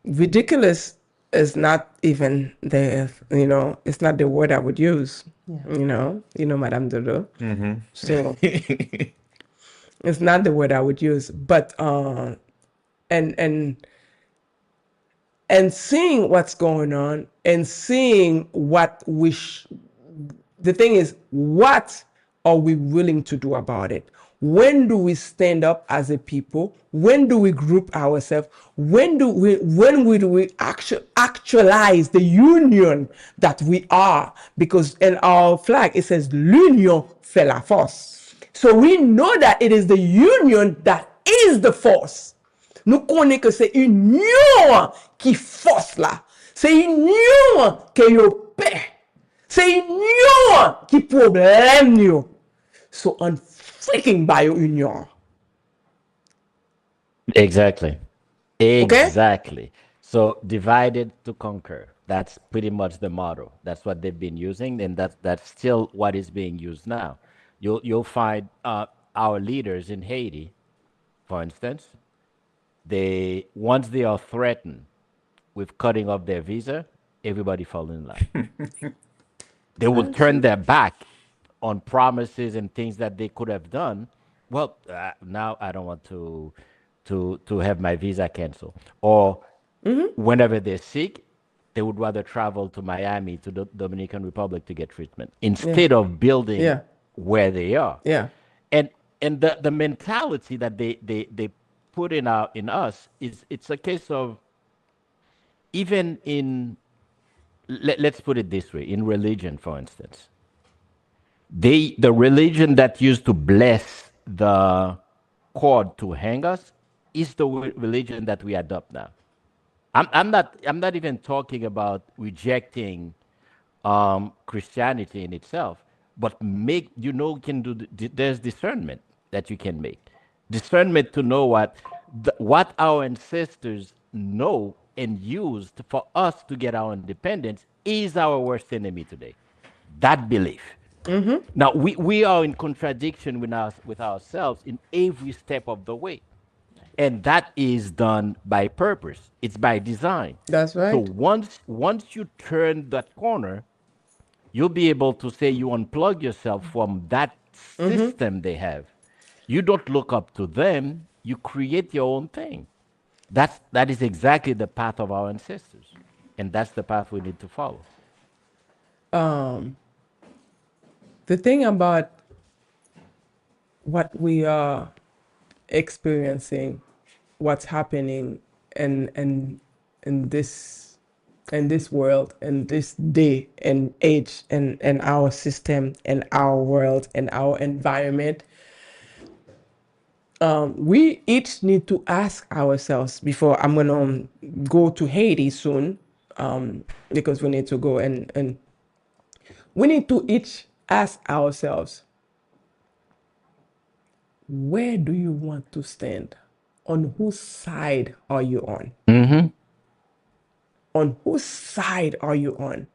ridiculous is not even the, you know, it's not the word I would use. You know, Madame Dodo. So it's not the word I would use, but and seeing what's going on and seeing what the thing is, what are we willing to do about it? When do we stand up as a people? When do we group ourselves? When do we actualize the union that we are? Because in our flag it says l'union fait la force. So we know that it is the union that is the force. Nous connaissons que c'est union qui force là. C'est union qui yo paix. C'est union qui problème yo. So on freaking bio union. Exactly. Exactly. So divided to conquer. That's pretty much the motto. That's what they've been using, and that's still what is being used now. You'll find our leaders in Haiti, for instance, once they are threatened with cutting off their visa, everybody fall in line. They will turn their back on promises and things that they could have done. Well, now I don't want to have my visa canceled. Or whenever they're sick, they would rather travel to Miami, to the Dominican Republic to get treatment instead of building where they are. Yeah. And the mentality that they put in us it's a case of, even in, let's put it this way, in religion, for instance, the religion that used to bless the cord to hang us is the religion that we adopt now. I'm not even talking about rejecting Christianity in itself, but can do. There's discernment that you can make, discernment to know what our ancestors know and used for us to get our independence is our worst enemy today. That belief. Now we are in contradiction with ourselves in every step of the way. And that is done by purpose. It's by design. That's right. So once you turn that corner, you'll be able to say you unplug yourself from that system they have. You don't look up to them. You create your own thing. That is exactly the path of our ancestors. And that's the path we need to follow. The thing about what we are experiencing, what's happening in this world, in this day and age, and our system, and our world, and our environment, we each need to ask ourselves, before I'm gonna go to Haiti soon, because we need to go, and we need to each ask ourselves, where do you want to stand? On whose side are you on? On whose side are you on?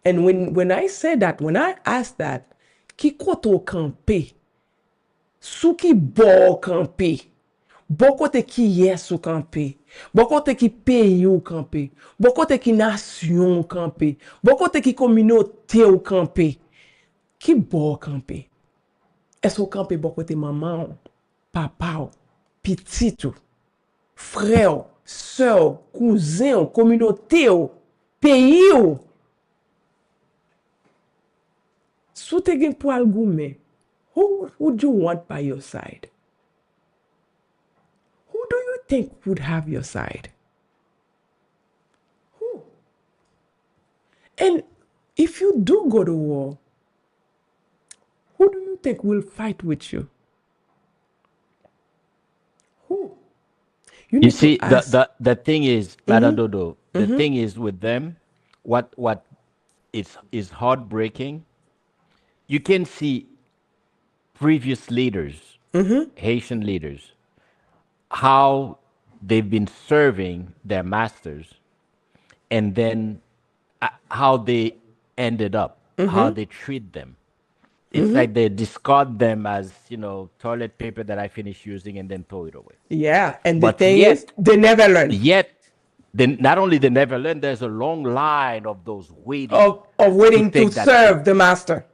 And when I say that, when I ask that, qui koto kampe? Sou ki bo kampe? Bo kote ki yes ou kampe? Bo kote ki peyi ou kampe? Bo kote ki nasyon ou kampe? Bo kote ki kominote ou kampe? Ki bo kampe? Est-ce ou kampe bo kote maman ou, papa ou, pitit ou, frère ou, sœur ou, cousin ou, communauté ou, pays ou? Sou te gen pou al goume, who would you want by your side? Who do you think would have your side? Who? And if you do go to war, who do you think will fight with you? Who? You see, the thing is, Madame Dodo, the thing is with them, what is heartbreaking, you can see previous leaders, Haitian leaders, how they've been serving their masters, and then how they ended up, how they treat them. It's like they discard them as, toilet paper that I finish using and then throw it away. Yeah, and the thing is, they never learn. Yet, not only they never learn, there's a long line of those waiting. Of waiting to serve the master.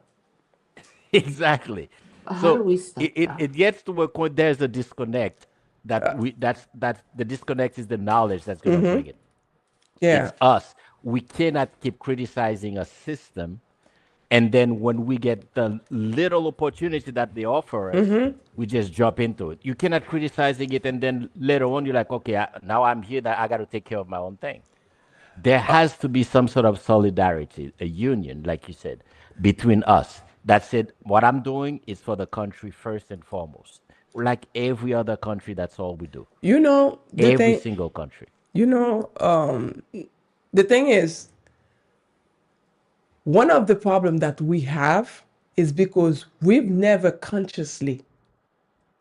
Exactly. How do we stop it gets to a point, there's a disconnect. That's the disconnect is the knowledge that's going to bring it. Yeah. It's us. We cannot keep criticizing a system And then when we get the little opportunity that they offer us, we just jump into it. You cannot criticizing it and then later on you're like, okay, now I'm here, that I got to take care of my own thing. There has to be some sort of solidarity, a union, like you said, between us. That's it. What I'm doing is for the country first and foremost. Like every other country, that's all we do. You know, every single country. You know, the thing is, one of the problems that we have is because we've never consciously,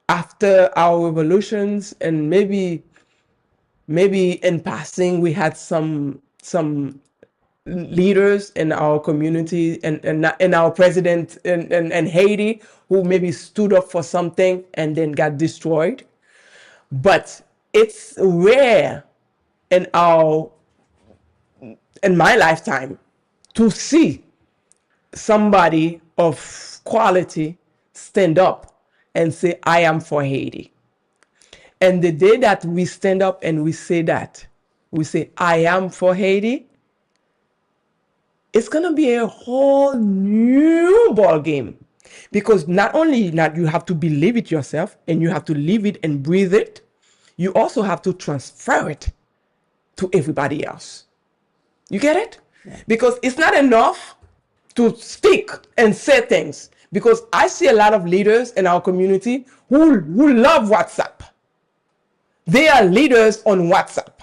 after our revolutions and maybe in passing, we had some leaders in our community and our president in Haiti who maybe stood up for something and then got destroyed. But it's rare in my lifetime to see somebody of quality stand up and say, I am for Haiti. And the day that we stand up and we say, I am for Haiti, it's going to be a whole new ball game. Because not only that you have to believe it yourself and you have to live it and breathe it, you also have to transfer it to everybody else. You get it? Yeah. Because it's not enough to speak and say things. Because I see a lot of leaders in our community who love WhatsApp. They are leaders on WhatsApp.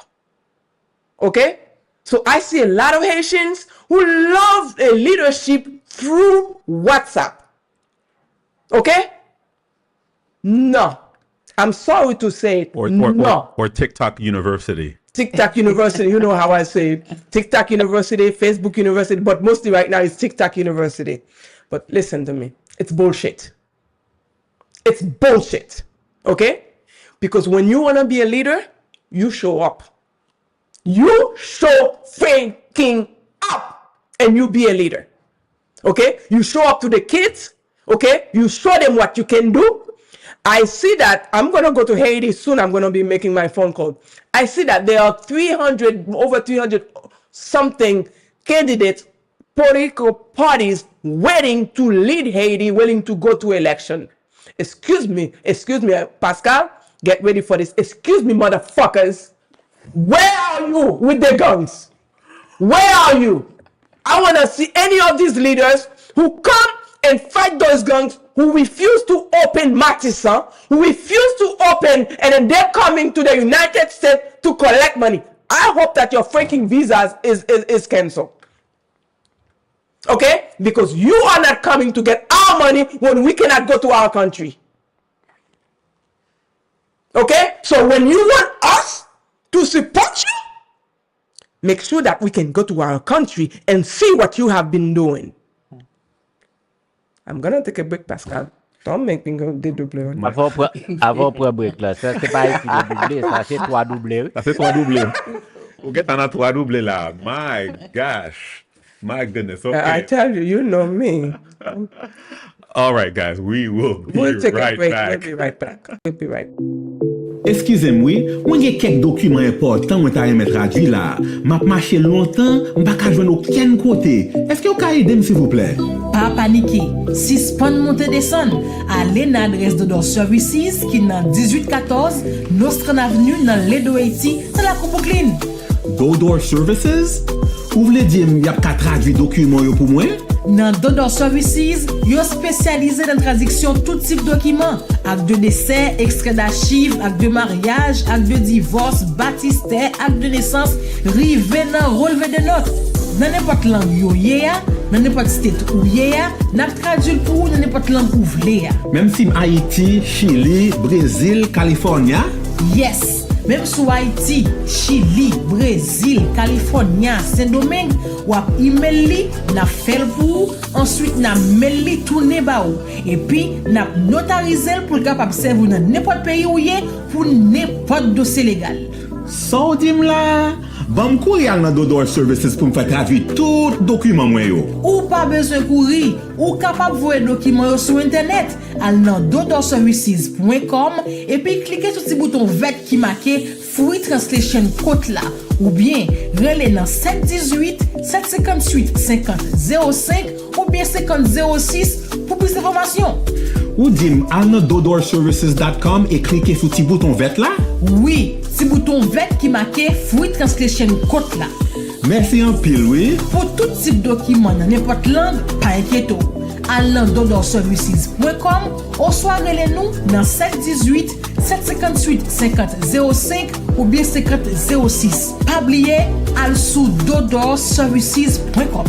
Okay? So I see a lot of Haitians who love a leadership through WhatsApp. Okay? No. I'm sorry to say it. Or TikTok University. TikTok University, you know how I say it. TikTok University, Facebook University, but mostly right now it's TikTok University. But listen to me. It's bullshit. It's bullshit. Okay? Because when you want to be a leader, you show up. You show freaking up and you be a leader. Okay? You show up to the kids. Okay? You show them what you can do. I see that I'm going to go to Haiti soon. I'm going to be making my phone call. I see that there are over 300 something candidates, political parties waiting to lead Haiti, willing to go to election. Excuse me, Pascal, get ready for this. Excuse me, motherfuckers. Where are you with the guns? Where are you? I want to see any of these leaders who come and fight those gangs, who refuse to open Missane, who refuse to open, and then they're coming to the United States to collect money. I hope that your freaking visas is canceled. Okay? Because you are not coming to get our money when we cannot go to our country. Okay? So when you want us to support you, make sure that we can go to our country and see what you have been doing. I'm gonna take a break, Pascal. Don't make me go dédoubler. Avant pour break là, ça c'est pas ici dédoubler, ça c'est trois doublés. Ça c'est trois doublés. Vous êtes en trois doublés là. My gosh. My goodness. Okay. I tell you, you know me. All right, guys, we'll take right a break. back. We'll be right back. We'll be right back. Excusez-moi, moi j'ai quelques documents importants moi t'a remettre traduit là. M'a marché longtemps, m'pas ka joindre aucun côté. Est-ce que vous pouvez aider s'il vous plaît? Pas paniquer. Si span monte descend, allez dans l'adresse Dodo Services qui dans 1814 Nostran Avenue dans Ledo Haiti, dans la Brooklyn. Dodo Services? Ou voulez dire y a qu'à traduire documents yo pour moi? Dans Dodo Services, yo spécialisé dans traduction tout type de documents, acte de décès, extrait d'archives, acte de mariage, acte de divorce, baptistère, acte de naissance, rivé dans relevé de notes. Dans n'importe langue yo yéa, dans n'importe state ou yéa, n'a traduit pour dans n'importe langue ou vle. Même si Haïti, Chili, Brésil, California? Yes. Même sur Haïti, Chili, Brésil, California, Saint-Domingue, ou ap email li, n'a fait pour, ensuite n'a mail li tourner ba ou. Et puis n'a notarisé pour capable servir dans n'importe pays où y est pour n'importe dossier légal. So dim la, bam courir dans Dodo Services pour me faire traduire tout document moi yo. Ou pas besoin courir, ou capable voir document yo sur internet, al dans dodoservices.com et puis cliquez sur ce bouton vert qui marqué Free Translation code là. ou bien relais dans 718 758 50 05 ou bien 50 06 pour plus d'informations. Ou dim al nan dodorservices.com et cliquez sur petit bouton vert là? Oui, petit bouton vert qui marqué Free Translation Code là. Merci en pile, oui. Pour tout type document dans n'importe langue, pas inquiéto. Al nan dodorservices.com ou soit relais nous dans 718 758 50 05 ou bien 50 06. Pas oublier al sous dodorservices.com.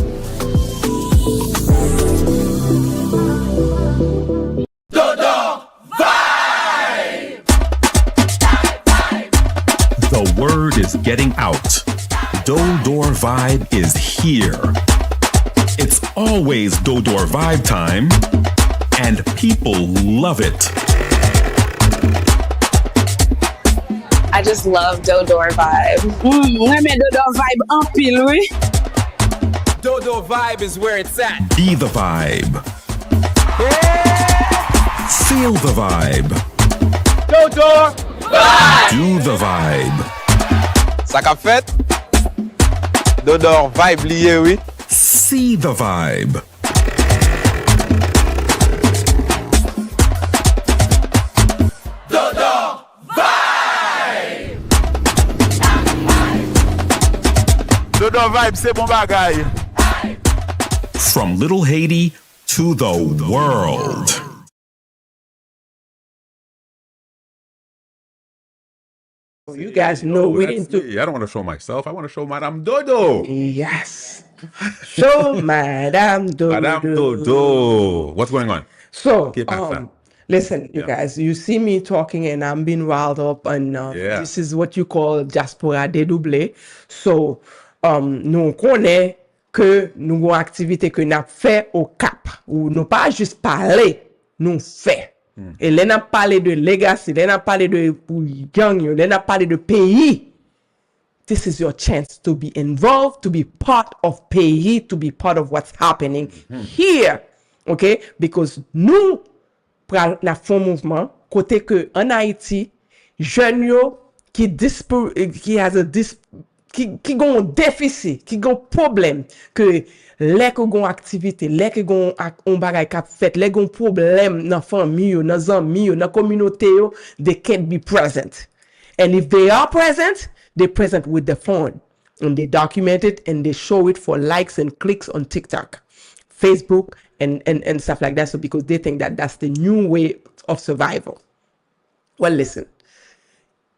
The word is getting out. Dodo Vibe is here. It's always Dodo Vibe time, and people love it. I just love Dodo Vibe. Ouais, mais Dodo Vibe en pile, oui. Dodo Vibe is where it's at. Be the vibe. Feel the vibe. Dodo Vibe. Do the vibe. Ça qu'a fait? Dodo Vibe lié, oui. See the vibe. Dodo Vibe. Dodo Vibe, c'est bon bagay. From Little Haiti to the world. You guys know we didn't do. I don't want to show myself. I want to show Madame Dodo. Yes. Show Madame Dodo. Madame Dodo. What's going on? So, Keep that. listen, you guys, you see me talking and I'm being riled up, and this is what you call Dyaspora Dedouble. So, nous connaissons que nous avons activité que nous fait au Cap, où nous pas juste parler, nous fait. Et là, on a parlé de legacy, là, on a parlé de gang, là, on a parlé de pays. This is your chance to be involved, to be part of pays, to be part of what's happening here. Okay? Because nous, pral la fond mouvement, côté que en Haïti, jeunes yo qui has a qui gon un déficit, qui gon problème, que les que gon activité, les que gon on bagay k'ap fait, les gon problème dans famille yo, dans zami yo, dans communauté yo, they can't be present. And if they are present, they're present with the phone. And they document it and they show it for likes and clicks on TikTok, Facebook, and stuff like that. So because they think that that's the new way of survival. Well, listen,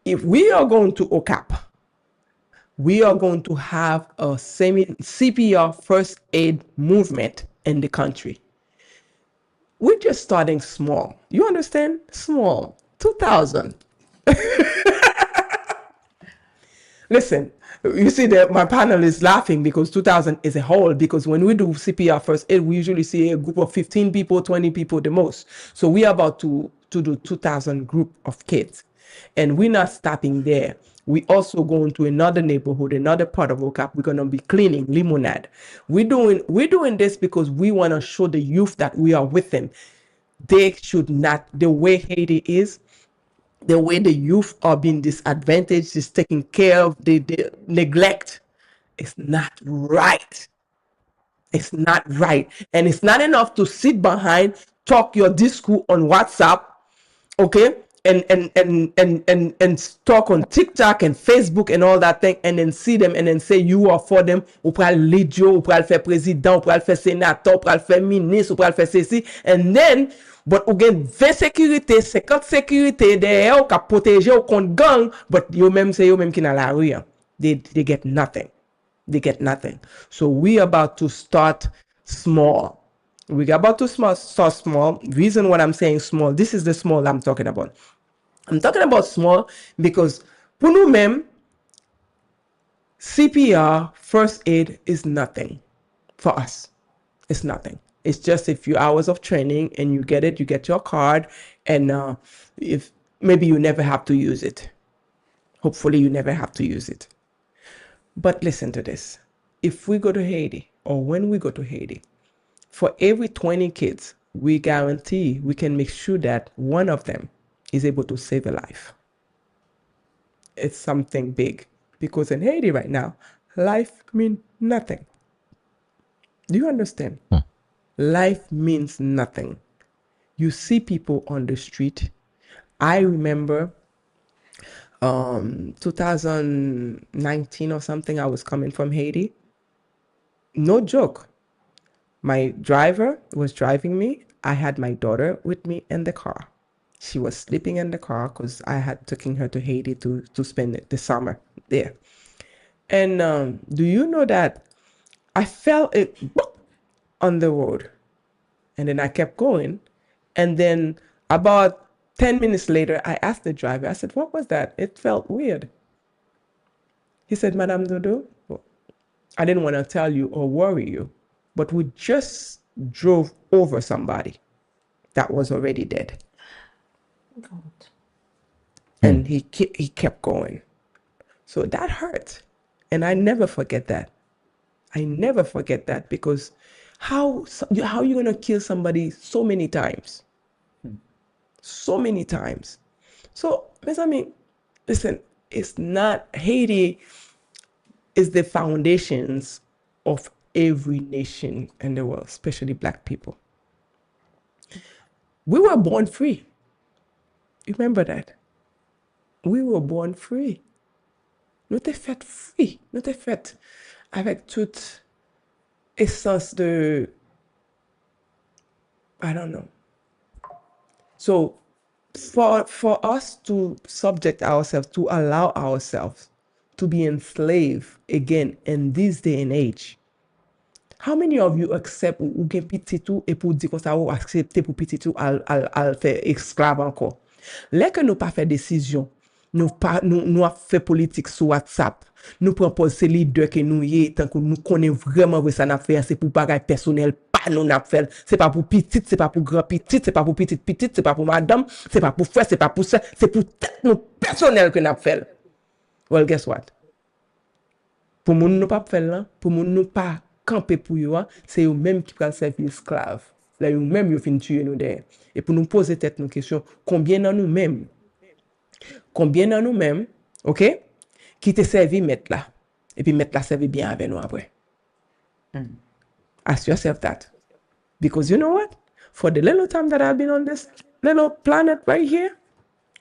if we are going to OCAP, we are going to have a CPR first aid movement in the country. We're just starting small. You understand? Small. 2,000. Listen, you see that my panel is laughing because 2,000 is a whole, because when we do CPR first aid, we usually see a group of 15 people, 20 people the most. So we are about to do 2,000 group of kids. And we're not stopping there. We also going to another neighborhood, another part of OCAP. We're going to be cleaning limonade. We're doing this because we want to show the youth that we are with them. They should not, the way Haiti is, the way the youth are being disadvantaged, is taken care of, they neglect. It's not right. It's not right. And it's not enough to sit behind, talk your discourse on WhatsApp, okay? And talk on TikTok and Facebook and all that thing, and then see them and then say you are for them. Ou pral lead you, ou pral faire président, ou pral faire sénateur, ou pral faire ministre, ou pral faire ceci. And then, but ou gen 20 sécurité, 50 sécurité derrière ou ka protéger ou contre gang, but yo même c'est yo même qui dans la rue. They get nothing. They get nothing. So we about to start small. We're about to start small. Reason what I'm saying small, this is the small I'm talking about. I'm talking about small because pour nous-mêmes, CPR, first aid is nothing for us. It's nothing. It's just a few hours of training and you get your card, and if maybe you never have to use it. Hopefully you never have to use it. But listen to this. If we go to Haiti, or when we go to Haiti, for every 20 kids, we guarantee we can make sure that one of them is able to save a life. It's something big, Because in Haiti right now, life means nothing. Do you understand? Life means nothing. You see people on the street. I remember 2019 or something, I was coming from Haiti. No joke. My driver was driving me. I had my daughter with me in the car. She was sleeping in the car because I had taken her to Haiti to spend the summer there. And do you know that I felt it on the road? And then I kept going. And then about 10 minutes later, I asked the driver, I said, what was that? It felt weird. He said, Madame Dodo, I didn't want to tell you or worry you, but we just drove over somebody that was already dead. God. And he kept going. So that hurt. And I never forget that. I never forget that, because how are you going to kill somebody so many times? So many times. So, I mean, listen, it's not, Haiti is the foundations of every nation in the world, especially Black people. We were born free. Remember that. We were born free. Nous t'es fait free. Nous t'es fait avec toute essence de, I don't know. So for us to subject ourselves, to allow ourselves to be enslaved again in this day and age, how many of you accept ou gen petit tout et pour dire comme ça ou accepter pour petit tout al faire esclave encore? Là que nous pas fait décision, nous a fait politique sur WhatsApp, nous proposer leader que nous y tant que nous connaît vraiment vrai ça n'a fait, c'est pour bagay personnel pas nous n'a fait, c'est pas pour petit, c'est pas pour grand petit, c'est pas pour petite, c'est pas pour madame, c'est pas pour frère, c'est pas pour ça, c'est pour tête nous personnel que n'a fait. Well, guess what? Pour moun nous pas faire là, pour moun nous pas camper pour yo, c'est eux même qui prennent servir esclave. Là eux même yo fin tuer nous derrière. Et pour nous poser tête une question, combien dans nous-mêmes, OK, qui te servi mettre là, et puis mettre là servi bien avec nous après. Ask yourself that. Because you know what? For the little time that I've been on this little planet right here,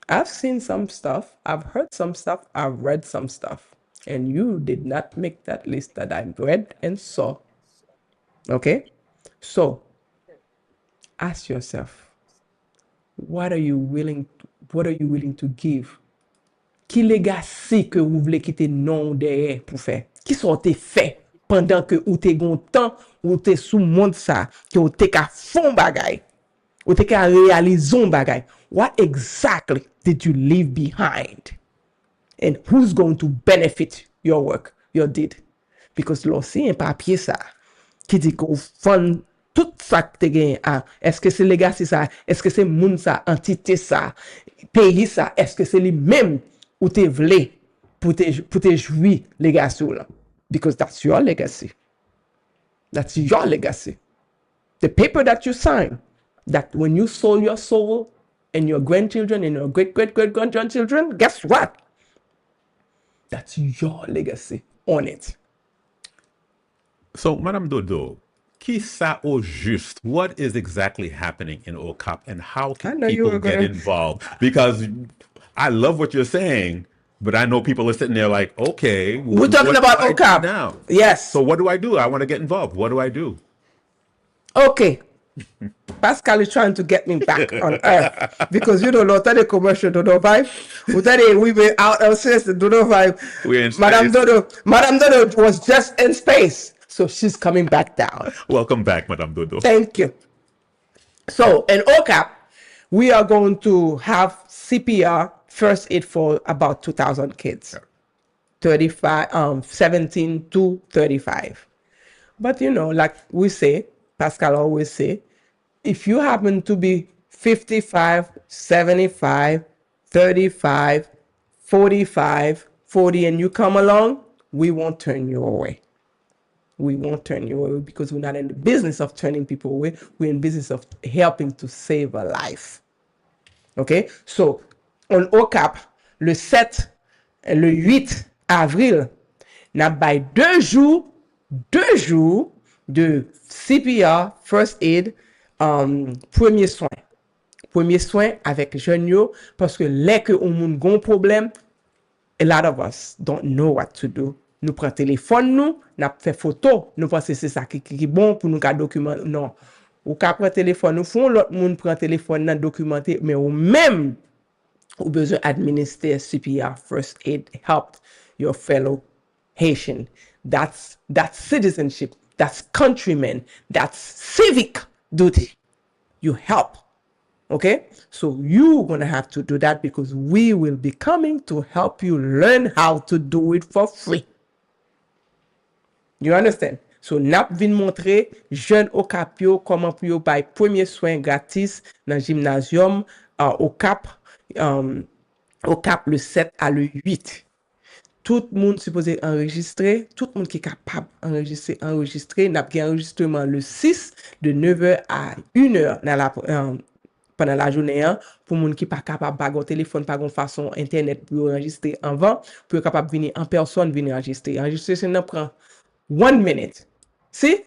I've seen some stuff, I've heard some stuff, I've read some stuff. And you did not make that list that I read and saw. Okay? So, ask yourself, what are you willing to give? Qui legacy que vous voulez quitter non derrière pour faire? Qui sont te fait pendant que ou te gon temps ou te sous monde ça que ou te ka fond bagay? Ou te ka réaliser bagay? What exactly did you leave behind? And who's going to benefit your work, your deed? Because l'on sait un papier ça qui dit qu'on fond tout ça que tu gagnes. Est-ce que c'est legacy ça? Est-ce que c'est moun ça, entité ça, pays ça? Est-ce que c'est lui-même ou te vle pour te jouir legacy là? Because that's your legacy. That's your legacy. The paper that you sign, that when you sold your soul and your grandchildren and your great-great-great-grandchildren, guess what? That's your legacy on it. So, Madame Dodo, qui ça au juste? What is exactly happening in OCAP and how can people get involved? Because I love what you're saying, but I know people are sitting there like, okay. We're talking about OCAP now. Yes. So what do? I want to get involved. What do I do? Okay. Pascal is trying to get me back on earth because you know, l'autre des commercial Dodo Vibe. We were out of space. The Dodo Vibe. We're in space. Madame Dodo was just in space, so she's coming back down. Welcome back, Madame Dodo. Thank you. So in OCAP, we are going to have CPR first aid for about 2,000 kids, 17 to 35. But you know, like we say, Pascal always say, if you happen to be 55, 75, 35, 45, 40, and you come along, we won't turn you away. We won't turn you away because we're not in the business of turning people away. We're in business of helping to save a life. Okay? So, on OCAP, le 7, le 8 avril, n'a bay 2 jours de CPR, first aid, premier soin. Premier soin avec jeune yo, parce que les que on moun gon problème, a lot of us don't know what to do. Nous prenons téléphone nous fait photo, nous pensons c'est ça qui bon pour nous ka document. Non. Ou ka prend téléphone nous font l'autre monde prend téléphone nan documenter, mais ou même ou besoin administrer CPR, first aid, help your fellow Haitian. That's citizenship. That's countrymen. That's civic duty. You help. Okay? So you're going to have to do that because we will be coming to help you learn how to do it for free. You understand? So nap vin montrer jeune au cap yo comment pour yo bay premier soin gratis dans gymnasium au cap le 7 à le 8. Tout le monde supposé enregistrer, tout le monde qui est capable enregistrer, n'a pas enregistrement le 6 de 9h à 1h pendant la journée pour les gens qui pas capable pas un téléphone pas une façon internet pour enregistrer avant pour capable venir en personne venir enregistrer. Enregistrer ça prend 1 minute. Si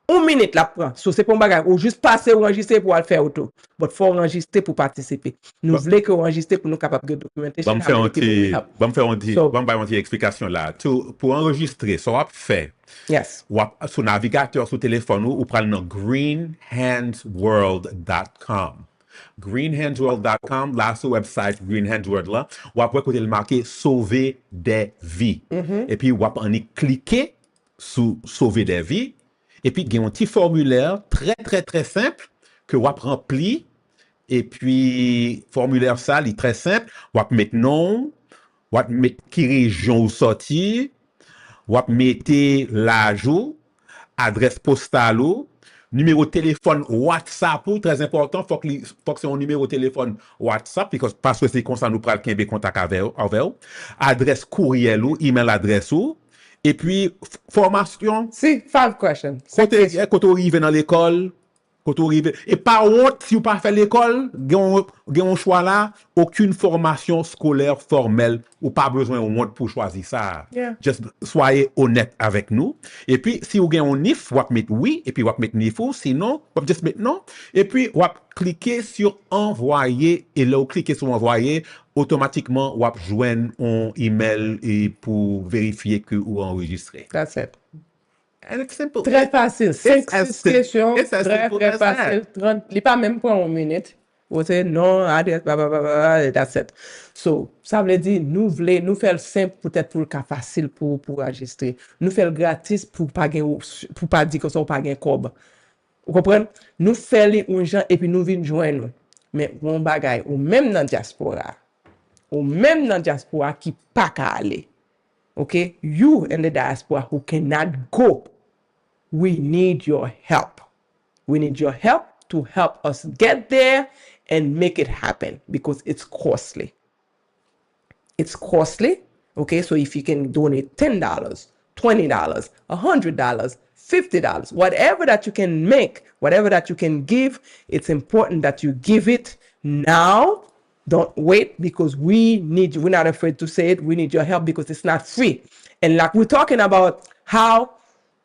1 minute la prend. So c'est pas un bagage ou juste passer ou enregistrer pour le faire auto. Mais faut enregistrer pour participer. Nous voulons que enregistrer pour nous capable de documenter. Bon faire une petite explication là. Pour enregistrer, ça va faire. Yes. Sur navigateur sur téléphone ou prendre greenhandsworld.com. greenhandsworld.com, là sur website greenhandsworld là, ou après côté le marqué sauver des vies. Et puis ou après on y cliquer sur sauver des vies et puis il y a un petit formulaire très simple que vous rempli et puis formulaire ça il est très simple, vous mettre nom, vous mettre qui région vous sortir, vous mettez l'âge, adresse postale, numéro de téléphone WhatsApp, très important, faut que c'est un numéro de téléphone WhatsApp, parce que c'est comme ça nous prenons le contact avec vous, adresse courriel ou email adresse ou, et puis formation. Si, 5 questions. Quand on arrive dans l'école, et par honte, si vous pas fait l'école, vous avez un choix là, aucune formation scolaire formelle, ou pas besoin de honte pour choisir ça. Yeah. Just soyez honnête avec nous. Et puis, si vous avez un NIF, vous mettre oui, et puis vous mettre NIF ou, sinon, vous just mettre non. Et puis, vous cliquez sur envoyer, et là, vous cliquez sur envoyer, automatiquement, vous joignez un email et pour vérifier que vous enregistrez. That's it. And it's simple. Très facile. 5 questions. It's as Très simple as facile. Il n'est pas même pas 1 minute. Vous savez, non, adresse, that's it. So, ça veut dire, nous faire le simple peut-être pour le cas facile pour enregistrer. Nous faire le gratis pour pas dire que ça pas gain cob. Vous comprenez? Nous faire les gens et puis nous venir joindre. Mais mon bagay, ou même dans diaspora qui pas qu'à aller. Okay? You in the diaspora who cannot go, we need your help. We need your help to help us get there and make it happen because it's costly. It's costly. Okay? So if you can donate $10, $20, $100, $50, whatever that you can make, whatever that you can give, it's important that you give it now. Don't wait because we need you. We're not afraid to say it. We need your help because it's not free. And like we're talking about how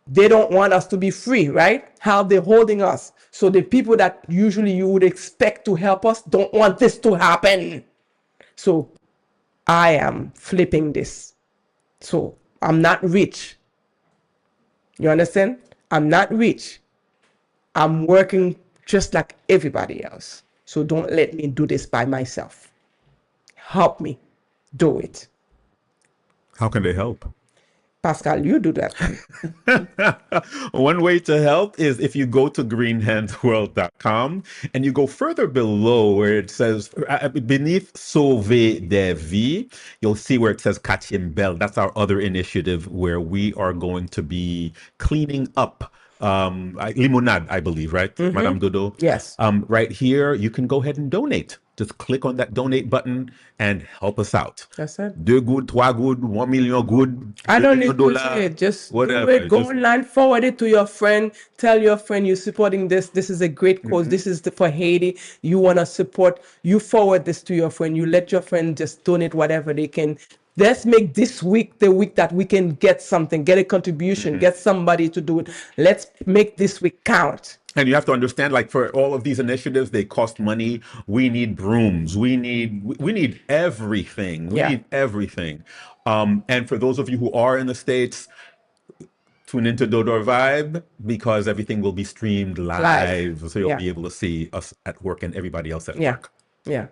they don't want us to be free, right? How they're holding us. So the people that usually you would expect to help us don't want this to happen. So I am flipping this. So I'm not rich. You understand? I'm not rich. I'm working just like everybody else. So don't let me do this by myself. Help me do it. How can they help? Pascal, you do that. One way to help is if you go to greenhandsworld.com and you go further below where it says, beneath Sauver des Vies, you'll see where it says Katiem Bell. That's our other initiative where we are going to be cleaning up limonade, I believe, right? Madame Dodo? Yes. Right here, you can go ahead and donate. Just click on that donate button and help us out. That's it. 2 good, 3 good, 1 million good. I don't need to say it. Just whatever. Do it. Go online, forward it to your friend. Tell your friend you're supporting this. This is a great cause. This is for Haiti. You want to support. You forward this to your friend. You let your friend just donate whatever they can. Let's make this week the week that we can get something, get a contribution, get somebody to do it. Let's make this week count. And you have to understand, like, for all of these initiatives, they cost money. We need brooms. We need everything. We need everything. And for those of you who are in the States, tune into Dodo Vibe, because everything will be streamed live. So you'll be able to see us at work and everybody else at work. Yeah.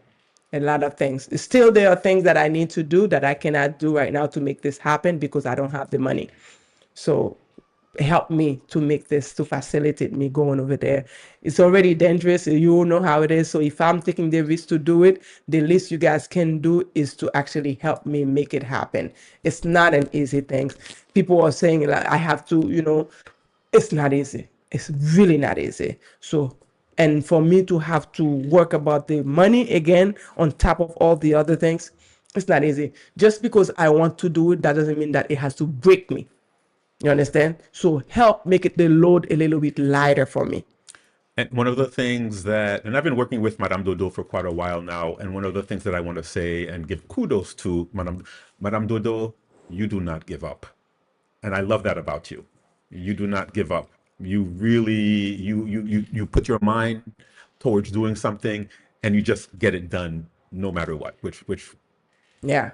A lot of things. Still, there are things that I need to do that I cannot do right now to make this happen because I don't have the money. So help me to make this, to facilitate me going over there. It's already dangerous. You know how it is. So if I'm taking the risk to do it, the least you guys can do is to actually help me make it happen. It's not an easy thing. People are saying, like, I have to, it's not easy. It's really not easy. So, and for me to have to work about the money again on top of all the other things, it's not easy. Just because I want to do it, that doesn't mean that it has to break me. You understand? So help make it the load a little bit lighter for me. And one of the things that, and I've been working with Madame Dodo for quite a while now, and one of the things that I want to say and give kudos to Madame Dodo, you do not give up. And I love that about you. You do not give up. You really, you put your mind towards doing something and you just get it done no matter what, which. Yeah.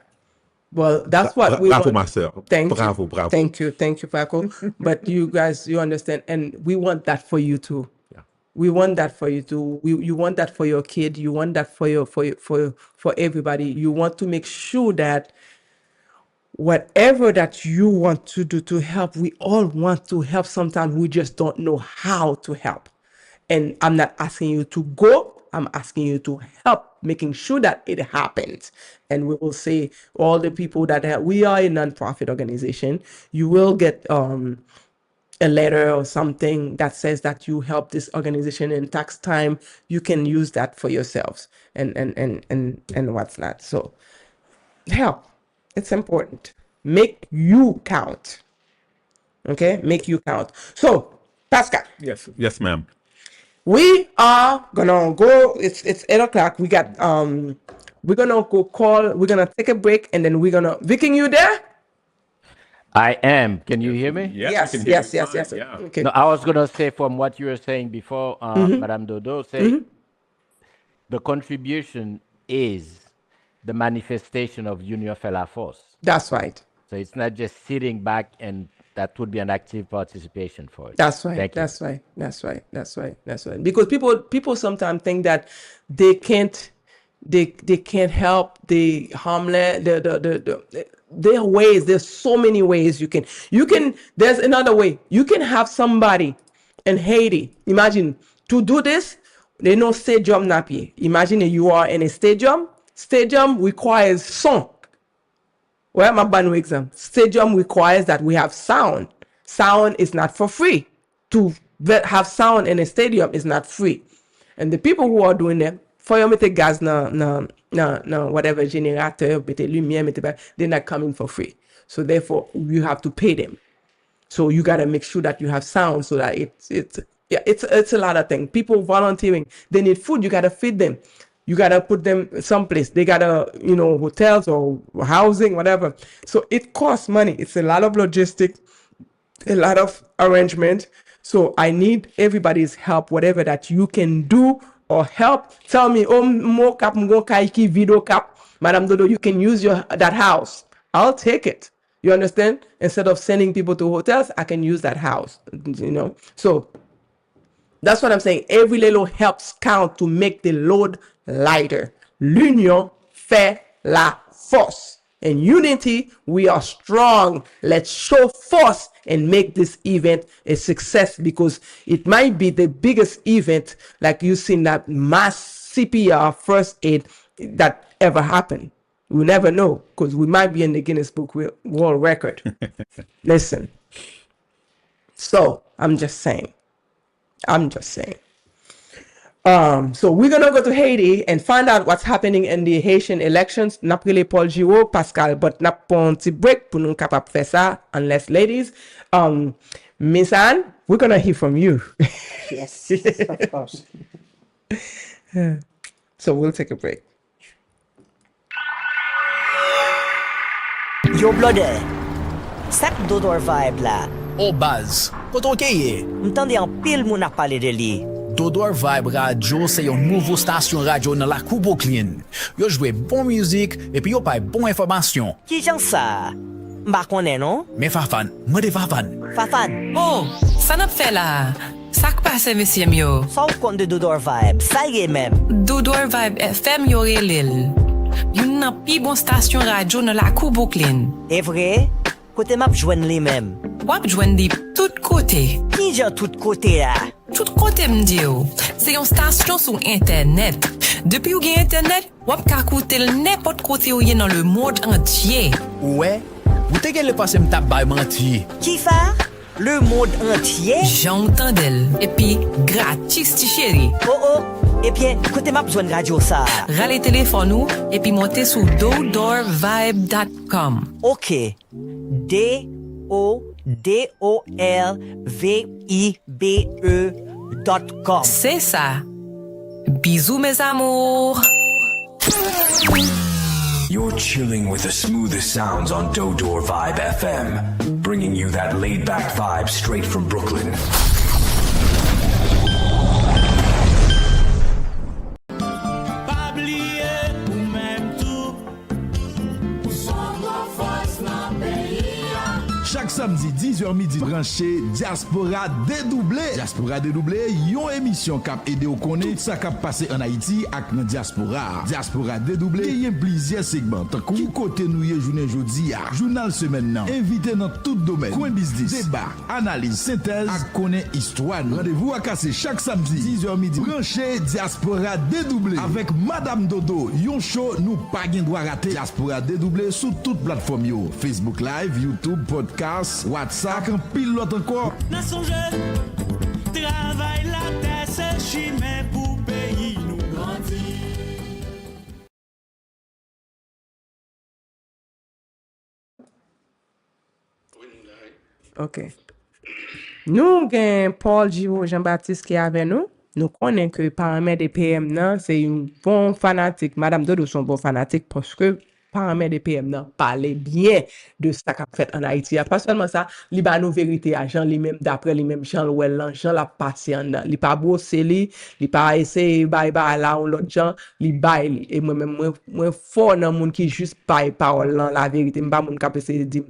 Well, that's what we bravo, want. Marcel. Thank Bravo, you. bravo. Thank you, Paco. But you guys, you understand, and we want that for you too. Yeah. We want that for you too. You want that for your kid. You want that for everybody. You want to make sure that whatever that you want to do to help, we all want to help. Sometimes we just don't know how to help. And I'm not asking you to go. I'm asking you to help making sure that it happens. And we will say all the people that we are a nonprofit organization. You will get a letter or something that says that you help this organization in tax time. You can use that for yourselves and what's not. So help. It's important. Make you count. Okay? Make you count. So, Pascal. Yes, ma'am. We are gonna go. It's 8:00. We got we're gonna go call. We're gonna take a break, and then we're gonna. Viking, you there? I am. Can you hear me? Yes. Yeah. Okay. No, I was gonna say from what you were saying before, Madame Dodo, say the contribution is the manifestation of union la force. That's right. So it's not just sitting back, and that would be an active participation for it. That's right. Thank you. That's right. Because people sometimes think that they can't help the homeless. There are ways. There's so many ways you can. There's another way. You can have somebody in Haiti. Imagine to do this. They know stadium nappy. Imagine you are in a stadium. Stadium requires song. Well, my band exam. Stadium requires that we have sound. Sound is not for free. To have sound in a stadium is not free. And the people who are doing them, for you take gas no whatever generator, lumiere, they're not coming for free. So therefore you have to pay them. So you gotta make sure that you have sound so that it's a lot of things. People volunteering, they need food, you gotta feed them. You gotta put them someplace. They gotta, hotels or housing, whatever. So it costs money. It's a lot of logistics, a lot of arrangement. So I need everybody's help, whatever that you can do or help. Tell me, mo cap mo kaiki video cap, Madame Dodo, you can use that house. I'll take it. You understand? Instead of sending people to hotels, I can use that house. So that's what I'm saying. Every little helps count to make the load lighter. L'union fait la force. In unity, we are strong. Let's show force and make this event a success, because it might be the biggest event, like you seen that mass CPR first aid that ever happened. We never know, because we might be in the Guinness Book World Record. Listen. So I'm just saying. So we're gonna go to Haiti and find out what's happening in the Haitian elections. N'a pris Paul Girot, Pascal, but n'a pas un petit break pour nous capable faire ça, unless ladies. Missane, we're gonna hear from you. Yes, of course. So we'll take a break. Yo blode, sak Dodo Vibe la. O baz, koto keye? M'tande an pil moun a pale de li. Dodo Vibe Radio se yon nouvo stasyon radio nan la Kou Brooklyn. Yo jwe bon müzik epi yo pay bon informasyon. Ki jan sa? Mba konen non? Men Fafan, mwen de Fafan. Fafan. Oh, sa nap fe la? Sak pase mesye myo? Sa ou kon de Dodo Vibe, sa ye mem. Dodo Vibe FM yo relil. Yon nan pi bon stasyon radio nan la Kou Brooklyn. E vre? Kote map jwen li mem. Wap jwen di tout kote. Ki jan tout kote la? Tout kote mdi yo. Se yon stasyon sou internet. Depi ou gen internet, wap ka koute l nepot kote ou ye nan le monde entier. Ouwe, ou te gen le pase mtap bay manti. Ki fa? Le monde entier? J'entends d'elle. Et puis, gratis ti chéri. Oh, et puis, kote map jwen radio sa. Rale téléphone ou, et puis monte sou dodorvibe.com. Ok. DODORVIBE.com. C'est ça. Bisous mes amours. You're chilling with the smoothest sounds on Dodo Vibe FM, bringing you that laid-back vibe straight from Brooklyn. Chaque samedi 10h midi branché Dyaspora Dedouble. Dyaspora Dedouble yon émission kap ede ou konnen tout ça kap passé en Haïti ak nan diaspora. Dyaspora Dedouble yon plusieurs segments tant qui côté nou ye journée jodi a. Journal semaine nan, invité dans tout domaine, coin business, débat, analyse, synthèse ak konnen histoire. Rendez-vous à casser chaque samedi 10h midi branché Dyaspora Dedouble avec Madame Dodo. Yon show nou pa gen droit rater. Dyaspora Dedouble sous toute plateforme yo. Facebook Live, YouTube, podcast, WhatsApp, un pilote encore. N'a songe, travail la terre, c'est chimé pour pays nous grandir. Ok. Nou gen Paul Girot Jean-Baptiste qui avec nous. Nous connaissons que paramètre des PM nan, c'est un bon fanatique. Madame Dodo son bon fanatique parce que paramètre des PM nan parle bien de ça qu'a fait en Haïti. Pas seulement ça, li ba nou vérité à Jean lui-même d'après lui-même Jean Louel, Jean la passé en dedans. Li pas brosser li pas essayer bye là on l'autre Jean, li bail li. Et moi-même moi fort dans monde qui juste bail parole la vérité, m'pa monde qui essayer dire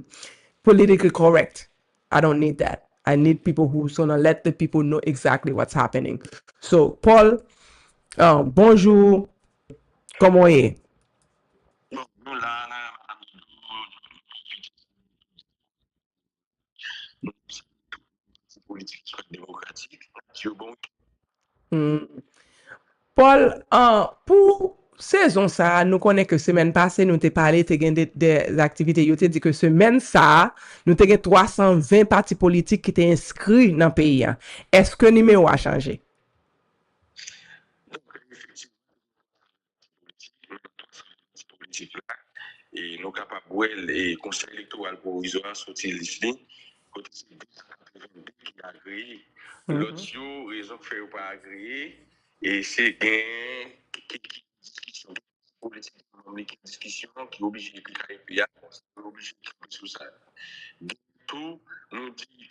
politically correct. I don't need that. I need people who's gonna let the people know exactly what's happening. So, Paul, bonjour. Comment est? Paul, pour saison ça, nous connaissons que semaine passée, nous t'ai parlé, t'ai gagné des activités, yo t'ai dit que semaine ça, nous t'ai gagné 320 partis politiques qui étaient inscrits dans le pays. Est-ce que le numéro a changé? Et nous capables de conseil électoral provisoire sortir liste côté qui agréé l'autre raison fait pas agréé et c'est gain qui discussion politique discussion qui oblige de cliquer et puis obligé de cliquer sur ça tout nous dit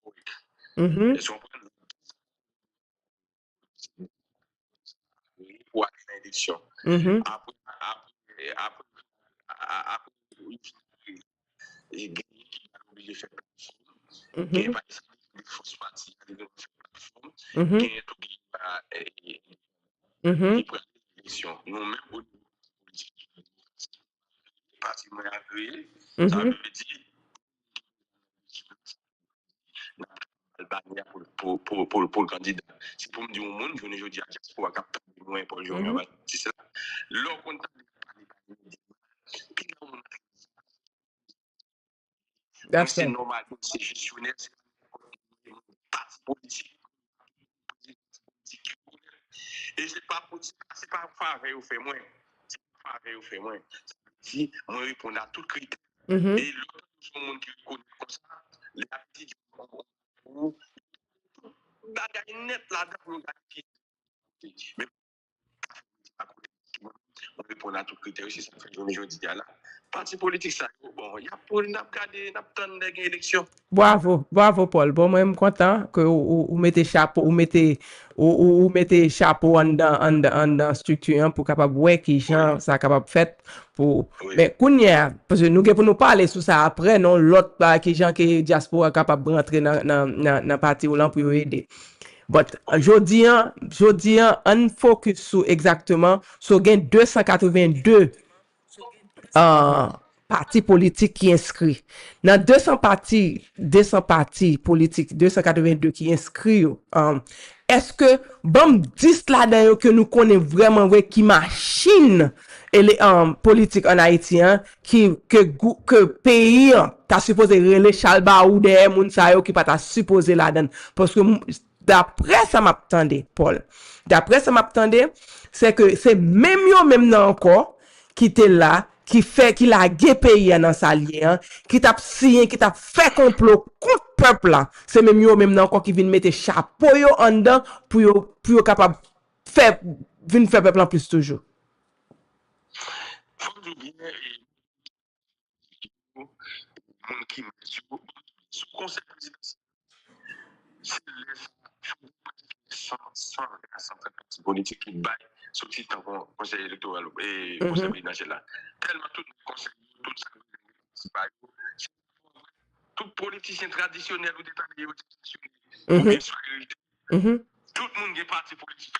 pour l'élection après et gagner qui a obligé de faire plateforme qui pas de force partie de faire plateforme qui est tout qui prend l'élection nous même au niveau politique parti moins agréé ça veut dire pour le candidat. C'est pour me dire au monde, je ne dis à Dyaspora capteur moins pour Jean-Baptiste. Leur contact c'est normal, c'est gestionnaire, c'est politique. Et c'est pas faveur ou fait moins. C'est pas faveur ou fait moins. Si moi répondre à tout critère. Et l'autre monde qui connaît comme ça, les petits bagaille net là-dedans, mais répondre à tous les critères, c'est ça fait aujourd'hui là. Parti politique ça bon, il y a pour n'a regarder n'a attendre des élections. Bravo Paul. Bon, moi, je suis content que vous mettez chapeau, vous mettez chapeau en dans structure pour capable voir qui gens ça capable fait pour mais kounya parce que nous pour nous parler sur ça après non l'autre qui gens qui diaspora capable rentrer dans parti ou là pour aider. But jodi on focus sur exactement sur gain 282 partis politiques qui inscrits. Dans 200 partis politiques, 282 qui inscrits, est-ce que bon 10 là-dedans que nous connaissons vraiment qui machine et les politiques en Haïti que pays t'a supposé rele chalba ou des moun sa yo qui pas t'a supposé là-dedans parce que d'après ça m'attendait Paul. D'après ça m'attendait c'est que c'est même encore qui était là qui l'a pays dans sa lien, qui t'a signé, qui t'a fait complot contre peuple là. C'est même encore qui vient mettre chapeau yo en dedans pour capable faire peuple en plus toujours. Faut que bien mon qui sous conseil présidentiel. C'est sans parti politique qui baille sur le conseil électoral et conseil présidentiel là. Tellement tout le conseil, tout ça, tout politicien traditionnel ou détaillé, tout le monde est parti politique.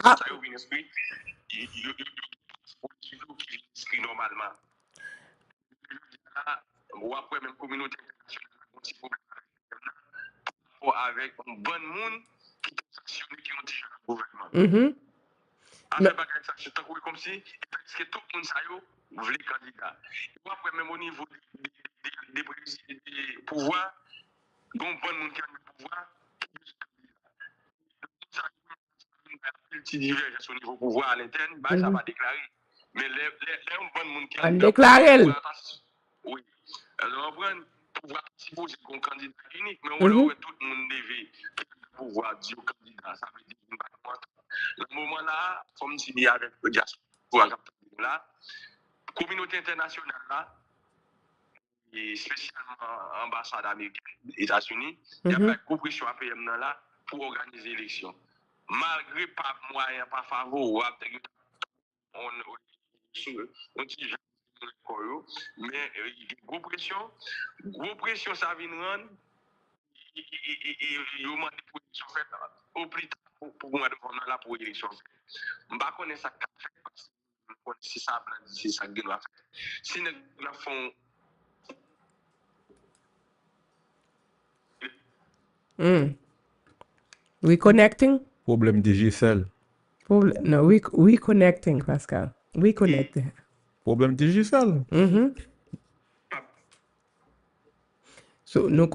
Ça y est, esprit, il normalement. Ou après même communauté internationale, avec un bon monde qui sanctionne qui ont déjà le gouvernement. Avec ça, c'est comme si tout le monde voulait candidat. Ou après même au niveau des pouvoirs, un bon monde qui a le pouvoir, petit divergence au niveau pouvoir à l'interne, ça va déclarer. Mais les bon monde qui a le pouvoir, oui. Alors, on prend pouvoir supposer qu'on candidat unique, mais on voit tout le monde devait pouvoir dire au candidat. Ça veut dire le moment là, comme je dis avec le diaspora là, communauté internationale là, et spécialement ambassade américaine, États-Unis, il y a pas de coopération APM là pour organiser l'élection. Malgré pas moyen, pas favorable, on dit mais gros pression ça vient rendre et au moment de l'élection faite au plus tard pour moi de prendre là pour l'élection on va connaître ça si ça si ça doit faire si nous font reconnecting problème digicel no reconnecting Pascal reconnecting problème digicel so nous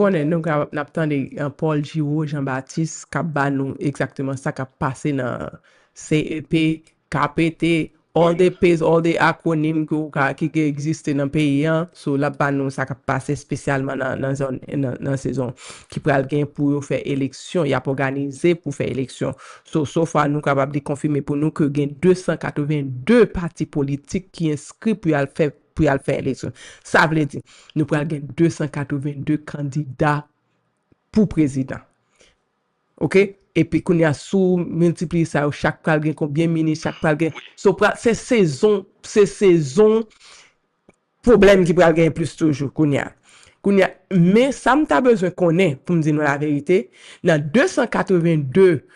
n'attendons Paul Girot Jean-Baptiste qui ba nous exactement ça qui a passé dans CEP KPT all the acronymes qui existent dans le pays so là ba nous ça qui a passé spécialement dans saison qui pral gain pour faire élection il a organisé pour faire élection so far nous capable de confirmer pour nous que gain 282 partis politiques qui inscrits pour faire élection. Ça veut dire nous pral gain 282 candidats pour président. OK? Et puis qu'on y a sous multiplier ça chaque pral gain combien ministre chaque pral gain. So c'est saison problème qui pral gain plus toujours qu'on y a. Mais ça m'ta besoin connaître pour me dire la vérité dans 282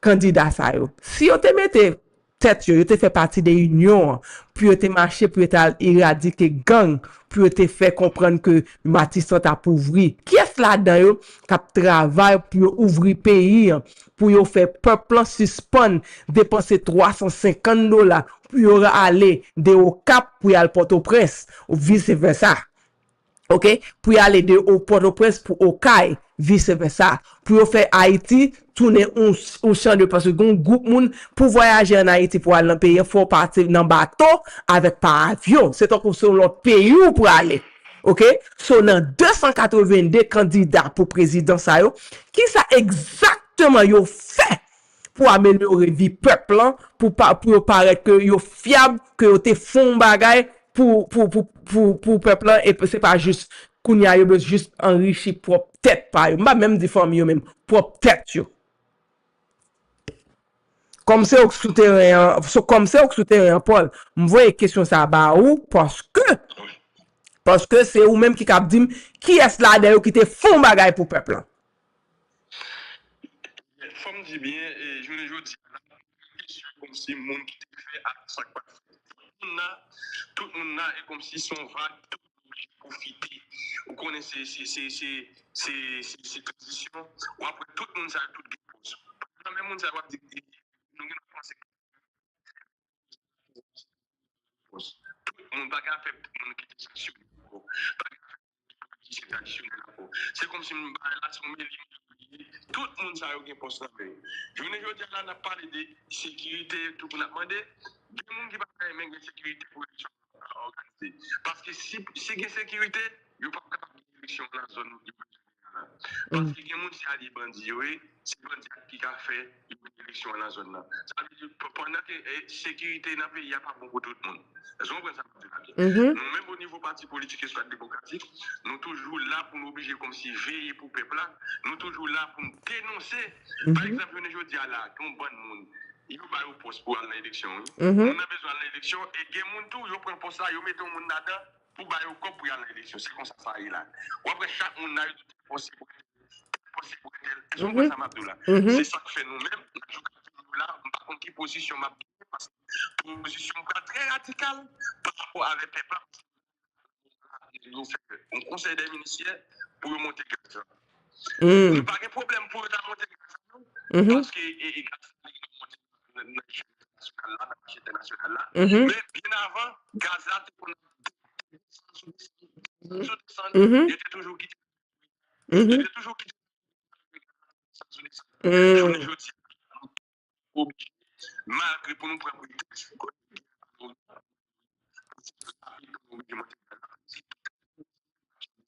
candidats ça yo. Si on te mette tête yo te fait partie des unions puis te marcher puis te éradiquer gang puis te fait comprendre que Matisse t'a pour ouvrir qui est là-dedans yo qui travaille pour ouvrir pays pour yo faire peuple suspend dépenser $350 pour aller de au Cap pour aller Port-au-Prince ou vice versa. OK, pour aller de au Port-au-Prince pour au Caille vice versa pour faire Haïti tourner un champ de parce que un groupe monde pour voyager en Haïti pour aller dans pays faut partir dans bateau avec par avion c'est donc sur l'autre pays pour aller. OK, so dans 282 candidats pour président ça yo qui ça exactement yo fait pour améliorer vie peuple là, pour paraître que yo fiable, que yo te font bagay pour peuple là et c'est pas juste kounya yo juste enrichi propre tête pa yo. M'a même dit famille yo même propre tête yo. Comme c'est au souterrain, Paul, m'voye question ça ba ou parce que c'est ou même qui cap dit qui est là derrière qui te font bagay pour peuple là. Femme dit bien et je le dis comme si monde qui te fait à chaque fois. Tout le monde est comme si son vague tout profiter. Vous connaissez ces transitions ou après tout le monde ça tout dépose. Même monde ça va dire nous penser tout le monde pas faire monde qui sanctionné. C'est comme si là tout le monde ça a un poste là. Je ne veux dire là on a parlé de sécurité tout le monde a demandé des gens qui pas même sécurité pour l'élection organisée parce que si il y a sécurité il pas capable d'élection dans la zone parce que il y a des gens qui a des bandits oui c'est bandits qui a fait l'élection dans la zone là ça veut dire pendant que sécurité dans le pays il y a pas bon pour tout le monde. Nous, même au niveau parti politique et soit démocratique, nous toujours là pour nous obliger comme si veiller pour le peuple là, nous toujours là pour nous dénoncer. Par exemple, je dis là, qu'on bon monde, il faut pas au poste pour aller à l'élection. On a besoin de l'élection et des gens tout, ils prennent poste là, ils mettent tout le monde là-dedans pour bailler au corps pour aller à l'élection. C'est comme ça ça est là. Ou après chaque monde a eu tout possible pour elle. C'est ça que fait nous-mêmes. Là, par contre, qui position m'a position très radicale par rapport avec les plans. Nous faisons un conseil des ministères pour monter le gaz. Nous n'avons pas de problème pour monter le gaz parce que le marché international là. Mais bien avant, gaz là, il était toujours quitté. Il était toujours quitté. Malgré pour nous prendre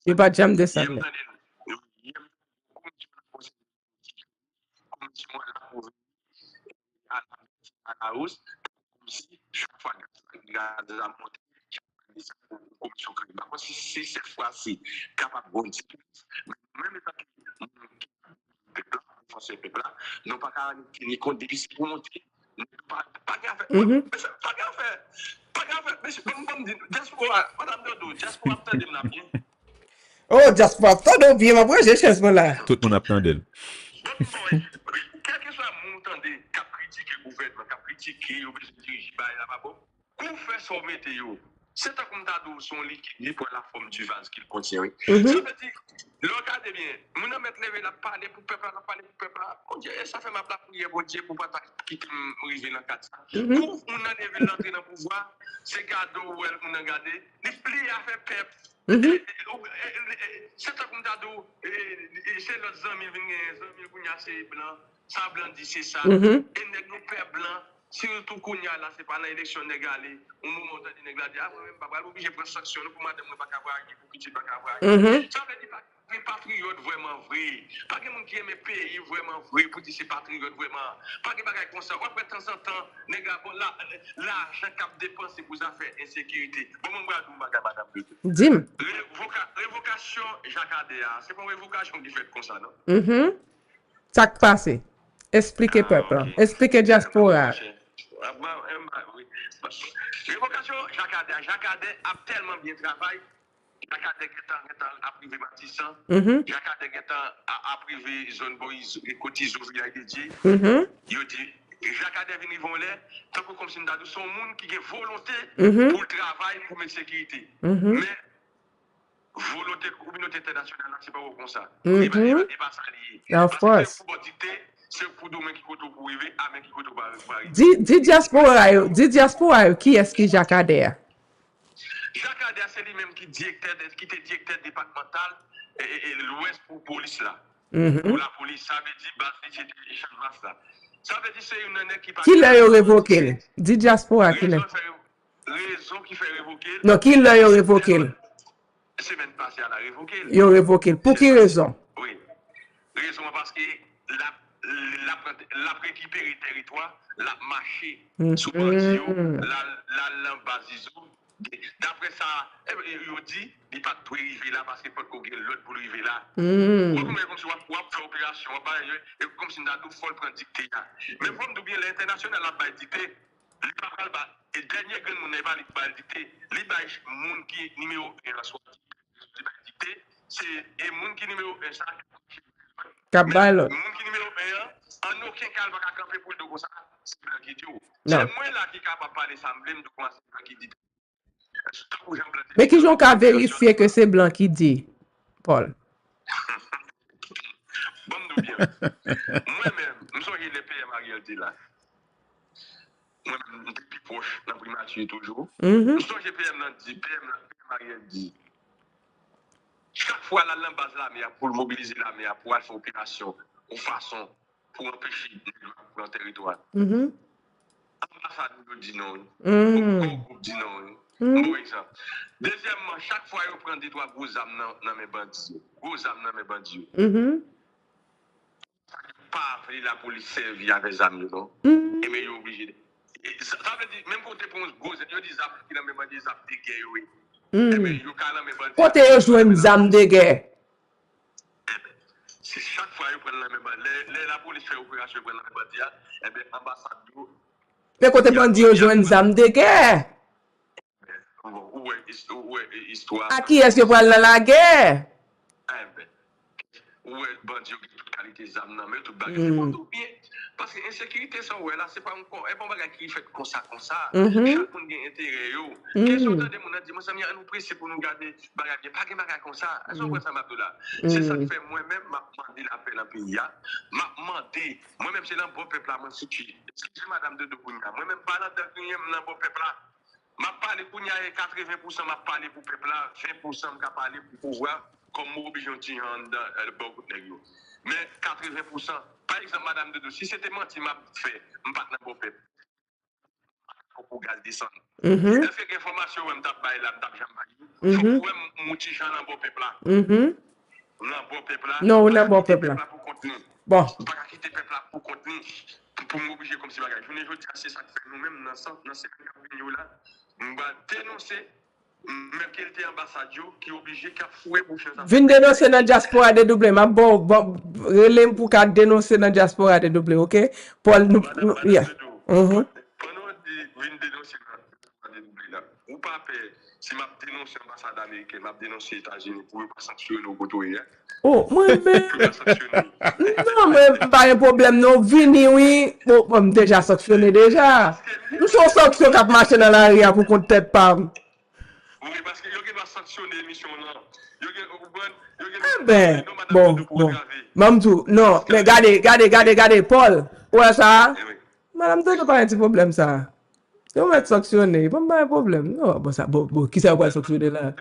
il va jamais descendre. À la hausse, comme si chaque fois que la montée, commission créée. Parce que si cette fois-ci, capable de bondir, même les forces peuple là, n'ont pas qu'à tenir compte des risques pour monter. Pas qu'à faire. Pas qu'à faire. Pas qu'à faire. Mais comme dit, Dyaspora, madame Dodo, Dyaspora attendez là bien. Oh, Dyaspora attendez bien, ma brèche, j'ai cherché là. Tout le monde attendait. Quel que soit le montant de cap critiquer le gouvernement, cap critiquer, ou bien diriger là-bas, qu'on fait son météo. C'est un compte son liquide pour la forme du vase qu'il contient. Ça veut dire, regardez bien, nous avons levé la parler pour peuple, la parler pour peuple. Mon Dieu, ça fait ma prière pour Dieu pour ne pas quitter arriver dans le cadre. Pour nous lever l'entrée dans le pouvoir, c'est cadeau où on a gardé, les plis à faire peuple. C'est un compte c'est notre ami c'est blanc, ça blanc dit c'est ça, et nos pères blancs. Surtout qu'on y a là, c'est pas l'élection négalée. On nous montre des négalés. Ah, même pas obligé de prendre sanction pour madame pas avoir pour petit pas avoir. Ça veut dire pas les patriotes vraiment vrai. Pas que monde qui aime pays vraiment vrai pour dire c'est patriote vraiment. Pas que bagaille comme ça. Après de temps en temps, négal bon là l'argent cap dépenser pour affaires insécurité. Bon mon bras madame. Dim. Révocation Jacadéa, c'est pas une révocation qui fait comme ça non. Ça qui passe. Expliquez peuple. Expliquez Dyaspora. Révocation Jacadé a tellement bien travaillé. Jacadé a privé bâtissant. Jacadé a privé zone boys et cotiso village dédié. Il dit Jacadé vient voler tant que comme si nous avons son monde qui a volonté pour le travail pour la sécurité. Mais volonté communauté internationale c'est pas comme ça. Il va s'allier. Of course. C'est pour nous qui compte pour arriver à qui compte pour arriver. Dis Dyaspora qui est-ce qui Jacadé? Jacadé c'est lui-même qui était directeur départemental et l'ouest pour police là. Pour la police, ça veut dire base de échange là. Ça veut dire c'est une année qui l'a révoqué. Dis Dyaspora qui l'a. Raison qui fait révoquer. Non, qui l'a révoqué? Semaine passée elle a révoqué. Il a révoqué. Pour quelle raison? Oui. Raison parce que la récupérer territoire, la marcher sous bandit, la basiso. D'après ça, il dit, il pas tout arriver là parce qu'il faut qu'on ait l'autre pour arriver là. Comme si on fait opération, comme si on a tout folle prendre dicté. Mais comme nous bien l'international a pas dicté, le dernier que nous n'avons pas dicté, les gens qui numéro 1 soit dicté, c'est les gens qui numéro 1 ça. Cabal. Les gens qui numéro 1, en aucun cas, va camper pour le ça. C'est moi qui dis. C'est moi là qui est capable de parler ça, me de commencer qui dit. Mais qui j'ont qu'à vérifier que c'est blanc qui dit, Paul. Bon, nous bien. Moi-même, nous sommes les PM Ariel dit là. Moi-même, depuis proche, dans la primature toujours. Nous sommes les PM Ariel dit. Chaque fois, la base la mer pour mobiliser la mer, pour faire opération, de façon, pour empêcher dans le territoire. L'ambassade nous dit non. Le groupe dit non. Bon exemple. Deuxièmement, chaque fois, ils prennent des trois gros âmes dans mes bandits. Gros âmes dans mes bandits. Pas la police servir avec les âmes, non? Et mais ils sont obligés. Ça veut dire, même quand tu prends gros, ils ont des âmes qui ont des âmes de guerre, oui. Et mais ils ont mes bandits. Quand tu joues une âme de guerre? Si chaque fois, ils prennent la même bandit, la police fait opération, ils prennent la même bandit, et bien, l'ambassade. Mais quand tu bandit, ils jouent une âme de guerre? Histoire. À qui est-ce que vous parlez dans la guerre? Ouais, bandit, toute qualité d'âme, mais tout bagage. C'est pas tout bien. Parce que l'insécurité, ça, ouais, là, c'est pas encore. Et bon, bagage qui fait comme ça. Chaque monde a intérêt. Qu'est-ce que des gens disent, moi, ça m'a nous pressé pour nous garder bagage. Pas de bagage comme ça. Est-ce que ça m'a là? C'est ça qui fait moi-même, m'a demandé l'appel en pays. M'a demandé, moi-même, c'est dans le bon peuple là, moi, si tu. Excusez-moi, madame Dodo, moi-même, pas dans le bon peuple là. Ma parlé pour 80%, m'a parlé pour peuple là, 20% m'a parlé pour pouvoir comme obligé dans le bon côté. Mais 80%, par exemple madame Dodo, si c'était menti m'a fait, m'pas dans bon peuple. Pour gaz descendre. Elle fait information où m't'a bail là, m't'a jamais bail. Faut pour mouti gens dans bon peuple là. Dans bon peuple là. Non, dans bon peuple là. Bon. Pas quitter peuple là pour contenir pour m'obliger comme si bagage. Je ne veux dire c'est ça que fait nous-mêmes dans cette campagne là. On va dénoncer, même qu'elle était ambassadeur, qui est obligé qu'à fouer pour faire ça. Vin dénoncer dans Dyaspora Dedouble. Ma bon, relève pour qu'à dénoncer dans Dyaspora Dedouble, ok? Paul, nous, yeah. Pendant de vin dénoncer dans Dyaspora Dedouble là, ou pas peur, si m'a dénoncé l'ambassade américaine, m'a dénoncé les États-Unis pour ne pas sanctionner nos côtés. Oh, moi-même. Non, mais pas un problème, non. Vini, oui. Bon, déjà sanctionné déjà. Nous sommes sanctionnés qui marcher dans la rue pour qu'on ne tête pas. Oui, parce que vous avez sanctionné l'émission là. Ben, bon. Mamdou, non, mais regardez, Paul. Ouais, ça. Madame, tu n'as pas un petit problème, ça. Si on va être sanctionné, pas un problème. Non, bon, ça, bon, qui ça va sanctionner là?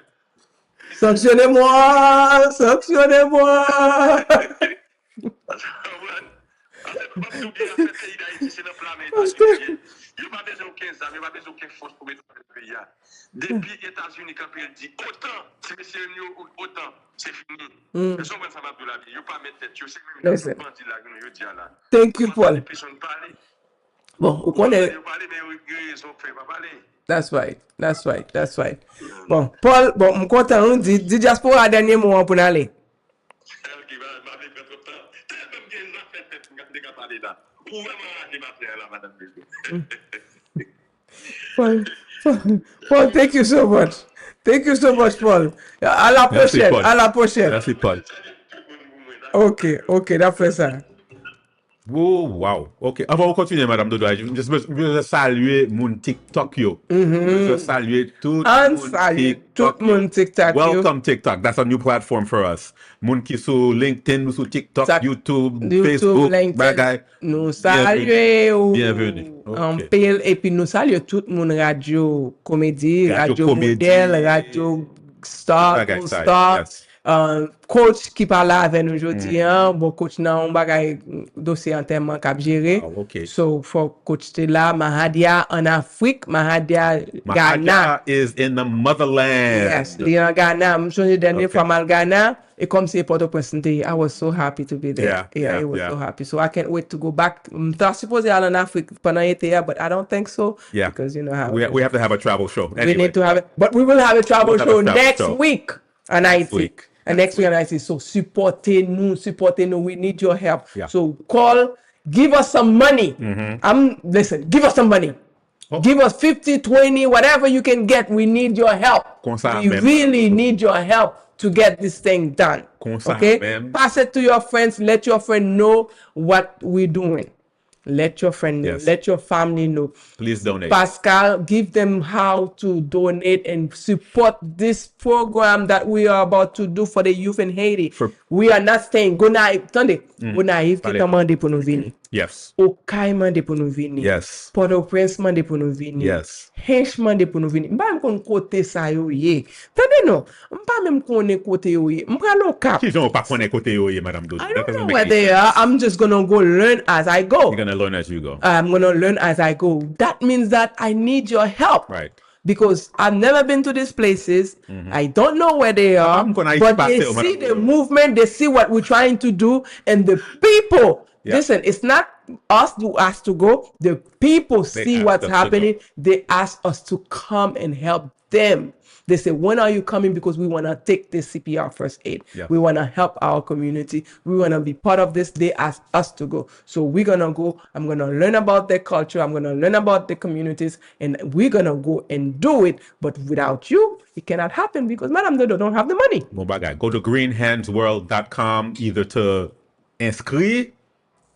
Sanctionnez-moi! Il n'y a pas besoin de 15 ans, il n'y a pas besoin de 15 forces pour mettre le pays. Depuis les États-Unis, quand il dit autant, si c'est autant, c'est fini. Je suis en train de la vie. Il n'y a pas mettre tête. Je sais même pas bandit là, je dis là. Thank you, Paul. Bon, vous connaissez. That's right. Bon, Paul, bon, je suis content. Dis Dyaspora à dernier moment pour aller. Paul, thank you so much, Paul. À la prochaine. Merci, Paul. Ok, d'après ça. Oh, wow. Ok. Avant de continuer, Madame Dodo, je veux saluer mon TikTok yo. Je veux saluer tout mon TikTok. Welcome TikTok. That's a new platform for us. Moun qui sur LinkedIn, sur TikTok, YouTube, Facebook, bagay. Nous saluons. Bienvenue. En pile et puis nous saluons tout le monde radio comédie, radio modèle, radio star. Coach qui parle avec nous aujourd'hui, bon coach nan on bagay dossier en termes cap gérer. So for coach te là, Mahadia en Afrique, Mahadia Ghana. Mahadia is in the motherland. Yes, li en Ghana, m'sonje dernier fois mal Ghana, et comme c'est Port-au-Prince, I was so happy to be there. Yeah, it was so happy. So I can't wait to go back. I'm supposed to aller en Afrique pendant été, but I don't think so. Yeah. Because you know how we have to have a travel show. we Anyway. need to have it. But we will have a travel We'll have show a travel next show. week on Haiti. week. And next week on Haiti. So supportez-nous. We need your help. Yeah. So call, give us some money. Listen, give us some money. Give us 50, 20, whatever you can get. We need your help. Comme ça We même. really need your help to get this thing done. Comme ça Okay? même. Pass it to your friends. Let your friend know what we're doing. Let your friend know. Yes. Let your family know. Please donate. Pascal, give them how to donate and support this program that we are about to do for the youth in Haiti. We are not staying. Go naïve. Attendez. Go naïve qui Allez. t'a mandé pour nous venir. Yes. Okaï mandé pour nous venir. Yes. Port-au-Prince mandé pour nous venir. Yes. Hinch mandé pour nous venir. M'pa m'kon kote sa yo ye. Tande non. M'pa même konen kote yo ye. M'pa lo cap. Qui sont pas connaît côté yo, Madame Dodo? I don't know where they are. I'm just gonna go learn as I go. You're gonna learn as you go. I'm gonna learn as I go. That means that I need your help. Right. Because I've never been to these places. I don't know where they are. But they see the movement, they see what we're trying to do, and the people. Yeah. Listen, it's not us who ask to go. The people see ask what's us to happening. They ask us to come and help them. They say, when are you coming? Because we want to take this CPR first aid. Yeah. We want to help our community. We want to be part of this. They ask us to go. So we're going to go. I'm going to learn about their culture. I'm going to learn about the communities. And we're going to go and do it. But without you, it cannot happen because Madame Dodo don't have the money. Bon bagay. Go to greenhandsworld.com either to inscrire,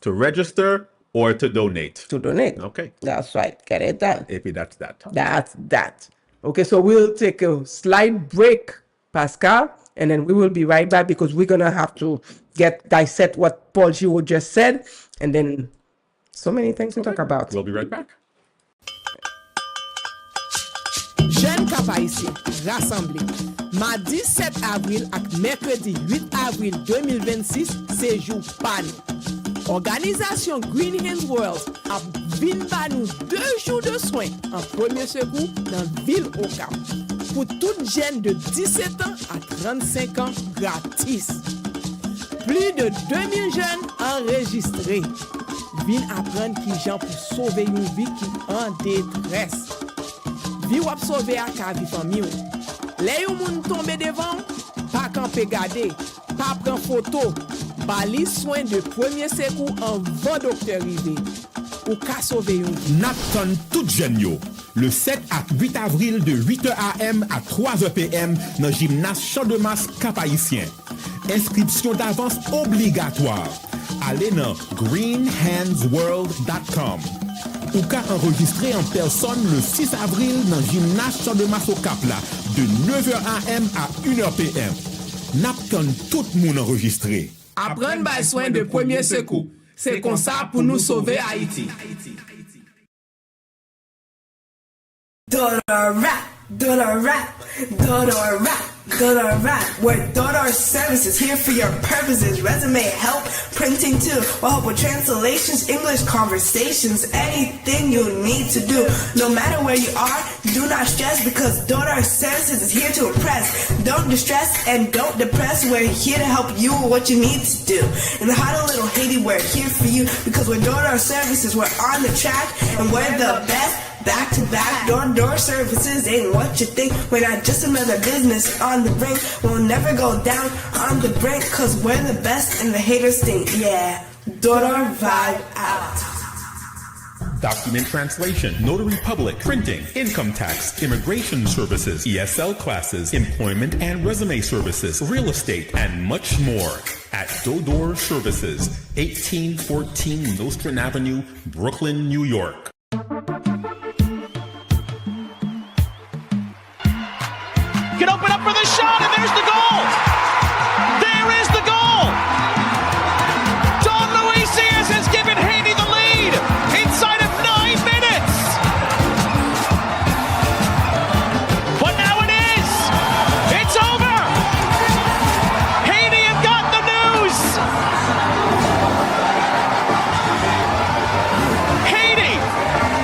to register, or to donate. To donate. Okay. That's right. Get it done. Et puis that's that. That's that. Okay, so we'll take a slight break, Pascal, and then we will be right back because we're going to have to dissect what Paul Girot just said, and then so many things to talk about. We'll be right back. Jeune Cap Haïtien, rassemblés. Mardi 7 avril ak mercredi 8 avril 2026, c'est jour pan. Organisation Green Hands World a vin ba nou 2 jours de soins en premier secours dans ville au Cap. Pour toutes jeunes de 17 ans à 35 ans gratis. Plus de 2000 jeunes enregistrés. Vin apprendre qui gens pour sauver une vie qui en détresse. Vie wap sauver à ka vie famille. Les yon moun tombe devant, pas camper garder, pas prendre photo. Bali soin de premier secours avant docteur rivé. Ou ka sauver yon. Napton tout jeune yo. Le 7 à 8 avril de 8h AM à 3h PM dans gymnase Champ de Mars Cap-Haïtien. Inscription d'avance obligatoire. Allez dans greenhandsworld.com. Ou ka enregistrer en personne le 6 avril dans gymnase Champ de Mars au Cap là de 9h AM à 1h PM. Napton tout moun enregistré. Apprendre par soin de premier secours. C'est comme ça pour nous sauver Haïti. Dodo rap, Dodo rap, Dodo rap, Dodo rap. We're Dodo services here for your purposes. Resume help, printing too. We'll help with translations, English conversations, anything you need to do. No matter where you are, do not stress because Dodo services is here to impress. Don't distress and don't depress. We're here to help you with what you need to do. In the hot little Haiti, we're here for you because we're Dodo services. We're on the track and we're the best. Back to back, door services ain't what you think. We're not just another business on the brink. We'll never go down on the brink, cause we're the best and the haters think, yeah, Dodo vibe out. Document translation, notary public, printing, income tax, immigration services, ESL classes, employment and resume services, real estate, and much more at Dodo Services, 1814 Nostrand Avenue, Brooklyn, New York. Can open up for the shot, and there's the goal. There is the goal. Don Luis Diaz has given Haiti the lead inside of 9 minutes. But now it is. It's over. Haiti have got the news. Haiti,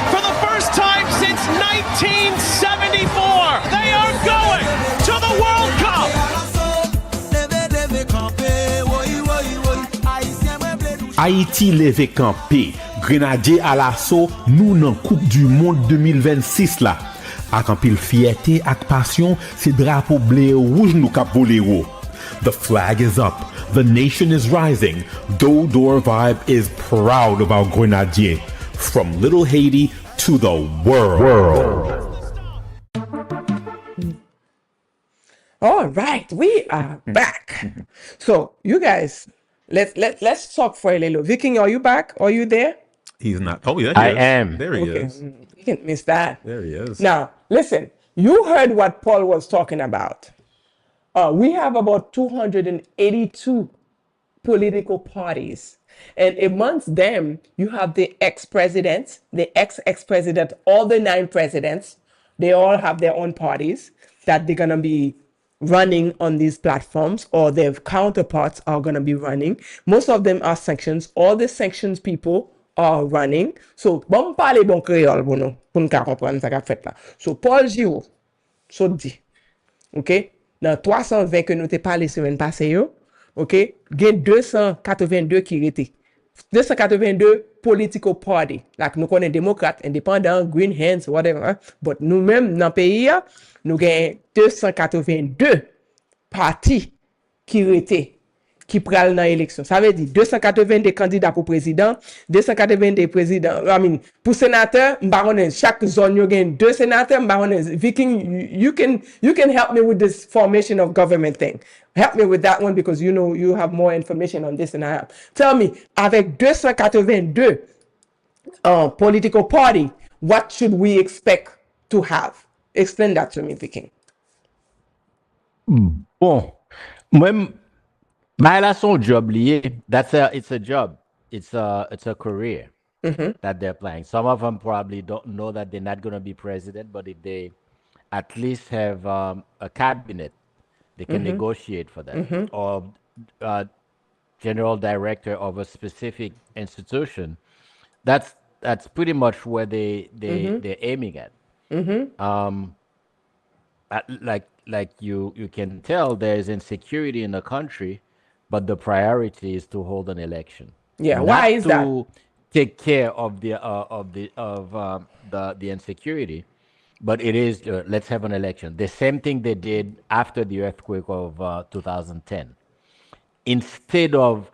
for the first time since 1974, they are going to the World Cup. Haïti levé campé, grenadier à l'assaut, nous dans Coupe du Monde 2026 là. Ak an pile fierté ak passion, c'est drapeau bleu rouge nous k'ap volé haut. The flag is up. The nation is rising. Dodo Vibe is proud of our grenadier. From little Haiti to the world. All right, we are back. So you guys, let's talk for a little. Viking, are you back? Are you there? He's not. Oh, yeah, I he is. am. There he is. You can't miss that. There he is. Now, listen, you heard what Paul was talking about. We have about 282 political parties. And amongst them, you have the ex-presidents, the ex-president, all the 9 presidents. They all have their own parties that they're going to be running on these platforms, or their counterparts are going to be running. Most of them are sanctions. All the sanctions people are running. So, bon parler bon créole pour nous comprendre ça qu'a fait là. So, Paul Girot, so dit, OK, dans 320 que nous t'ai parlé semaine passée yo, OK, il y a 282 qui étaient. 282 political party. Like nous connaissons démocrates, indépendants, green hands, whatever. But nous-mêmes dans le pays, nous avons 282 partis qui étaient, qui prennent dans l'élection. Ça veut dire 282 candidats pour président, 282 présidents, pour sénateur, chaque zone, you gain 2 sénateurs, Viking, you can help me with this formation of government thing. Help me with that one because you know you have more information on this than I have. Tell me, avec 282 political party, what should we expect to have? Explain that to me, Viking. Bon, moi, that's son job lié. It's a job. It's a career that they're playing. Some of them probably don't know that they're not going to be president, but if they at least have a cabinet, they can negotiate for that, or general director of a specific institution. That's pretty much where they're aiming at. Like you can tell, there's insecurity in the country, but the priority is to hold an election. Yeah, Not why is that? to take care of the insecurity, but it is let's have an election. The same thing they did after the earthquake of 2010. Instead of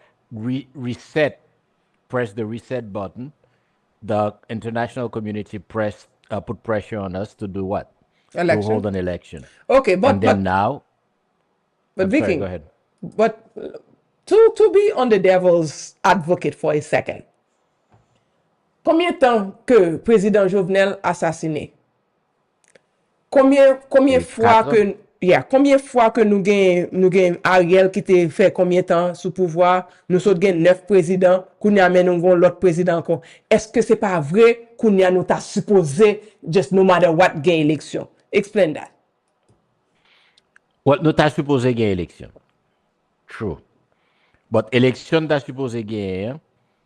press the reset button, the international community put pressure on us to do what? Election. To hold an election. Okay, but now. But Viking, sorry, go ahead. But to be on the devil's advocate for a second, combien de temps que président Jovenel assassiné? Combien fois que nous gagnons Ariel qui te fait combien de temps sous pouvoir, nous sommes 9 présidents, qu'on y a nous avons l'autre président encore. Est-ce que c'est pas vrai qu'on y a nous t'a supposé just no matter what gain élection? Explain that. Well, nous t'a supposé gagner élection. True. But élection t'a supposé gagner,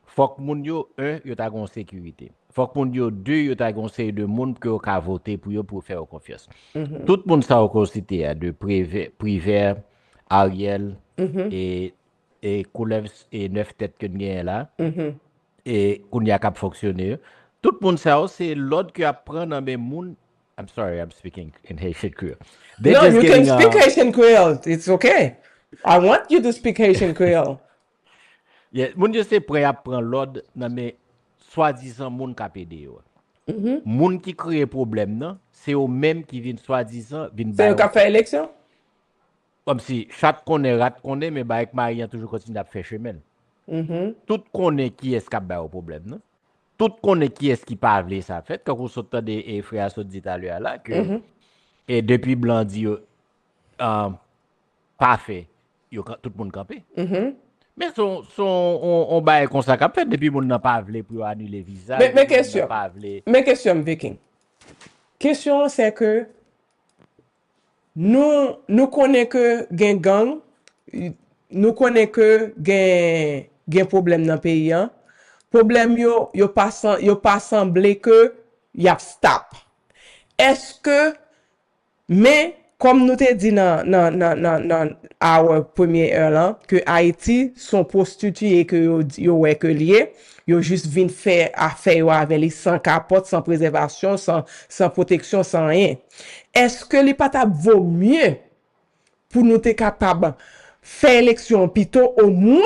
faut que moun yo yo t'a gon sécurité. Faut que moun yo 2 yo t'a conseil de monde que yo ka voter pour faire confiance. Tout monde ça au cité de Prévert, Ariel et Koulev et 9 têtes que gagne là. Et qu'on y a cap fonctionner. Tout monde ça c'est l'autre qui apprend dans mes moun. I'm sorry, I'm speaking in Haitian Creole. No, you can speak Haitian Creole. It's okay. I want you to speak Haitian Creole. Yeah, moun yo c'est prêt à prendre l'ordre dans mes soi-disant moun ka pédé yo. Moun qui crée problème non, c'est eux même qui viennent soi-disant viennent C'est eux qui fait élection? Comme si chaque connaît rat connaît mais ba avec Marian toujours continue à faire chemin. Tout connaît qui est-ce qui a ba au problème non. Tout connaît qui est-ce qui pas vle ça fait quand vous sortez des frères so dit à l'heure là que et depuis Blandi pas fait yo tout le monde campé. Mais on bail comme ça qu'a fait depuis moun n'a pas vle pour annuler visa. Mais question Viking. Question c'est que nous connaît que gang, nous connaît que gen problème dans pays hein. Problème yo pas semblé que y a stop. Est-ce que mais comme nous te dit dans our premier heure là, que Haïti sont prostituées que yo ouais que lié, yo juste vinn faire affaire yo avec les sans capote, sans préservation, sans protection, sans rien. Est-ce que les pas vaut mieux pour nous être capable faire élection plutôt au moins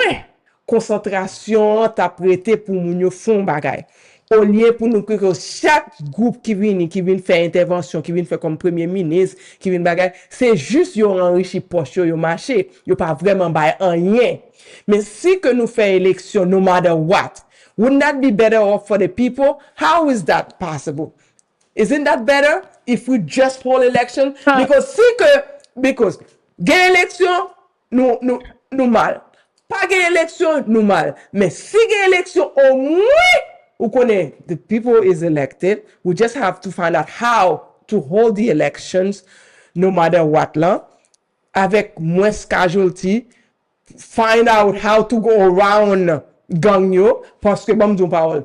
concentration t'a prêté pour moun yo font bagay au lieu pour nous que chaque groupe qui vient faire intervention qui vient faire comme premier ministre qui vient bagay c'est juste yo enrichi poche yo marché yo pas vraiment bay rien mais si que nous fait élection no matter what wouldn't that be better off for the people? How is that possible? Isn't that better if we just hold election? Because gain élection, nous mal. Pas gain élection, nous mal. Mais si gain élection, au moins, vous connaissez, the people is elected. We just have to find out how to hold the elections, no matter what là, avec moins casualty. Find out how to go around gang yo, parce que bon m'dou parole.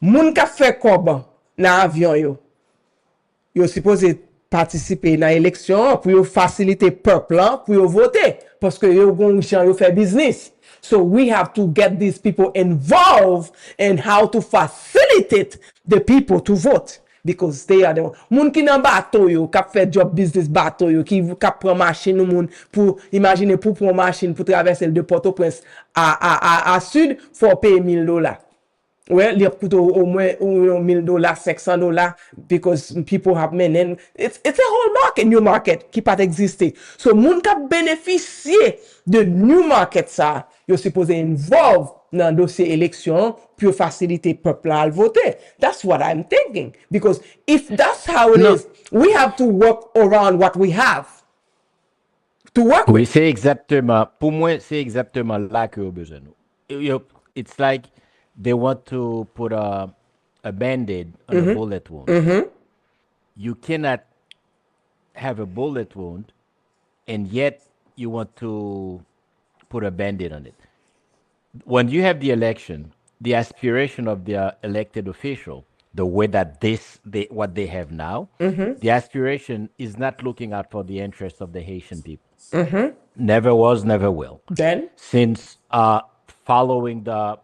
Moun ka fait kob dans avion yo supposé participer dans l'élection pour yo faciliter peuple pour yo voter parce que yo gon jan yo fait business. So we have to get these people involved in how to facilitate the people to vote because they are the moun ki nan bateau yo k'ap fait job business bateau yo qui k'ap prend machine nou moun pour imaginer pour prendre machine pour traverser de Port-au-Prince à sud faut payer $1,000. Well, they put au moins $1,000, $600 because people have men and it's a whole market, new market qui pas exister. So moun ka bénéficier de new market ça, yo supposé involve dans dossier élection pour faciliter peuple à voter. That's what I'm thinking because if that's how it is, we have to work around what we have. To work Oui, c'est exactement, pour moi, c'est exactement là que vous avez besoin. It's like they want to put a band-aid on a bullet wound. You cannot have a bullet wound and yet you want to put a band-aid on it. When you have the election, the aspiration of the elected official, the way that what they have now, the aspiration is not looking out for the interests of the Haitian people. Never was, never will. Then since following the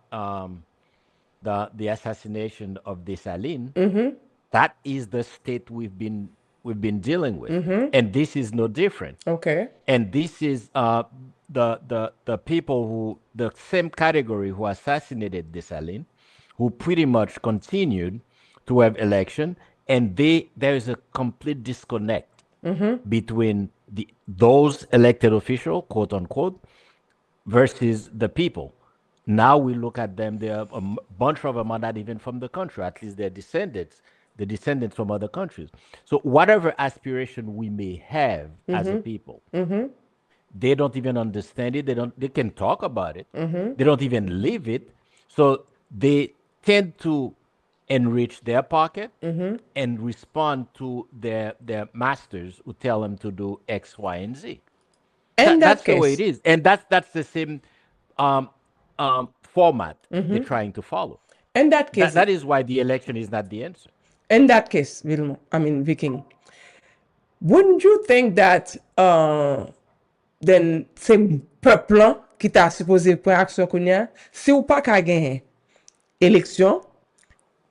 assassination of Dessalines, that is the state we've been dealing with, and this is no different. Okay. And this is the people who the same category who assassinated Dessalines, who pretty much continued to have election, and there is a complete disconnect between those elected officials, quote unquote, versus the people. Now we look at them, there are a bunch of them are not even from the country, at least they're descendants from other countries. So whatever aspiration we may have as a people, they don't even understand it. They can talk about it. They don't even live it. So they tend to enrich their pocket and respond to their masters who tell them to do X, Y, and Z. And that's the way it is. And that's the same format they're trying to follow. In that case, that is why the election is not the answer. In that case, Viking, wouldn't you think that then c'est peuple qui t'a supposé prendre action kounya, si ou pas ka gen élection,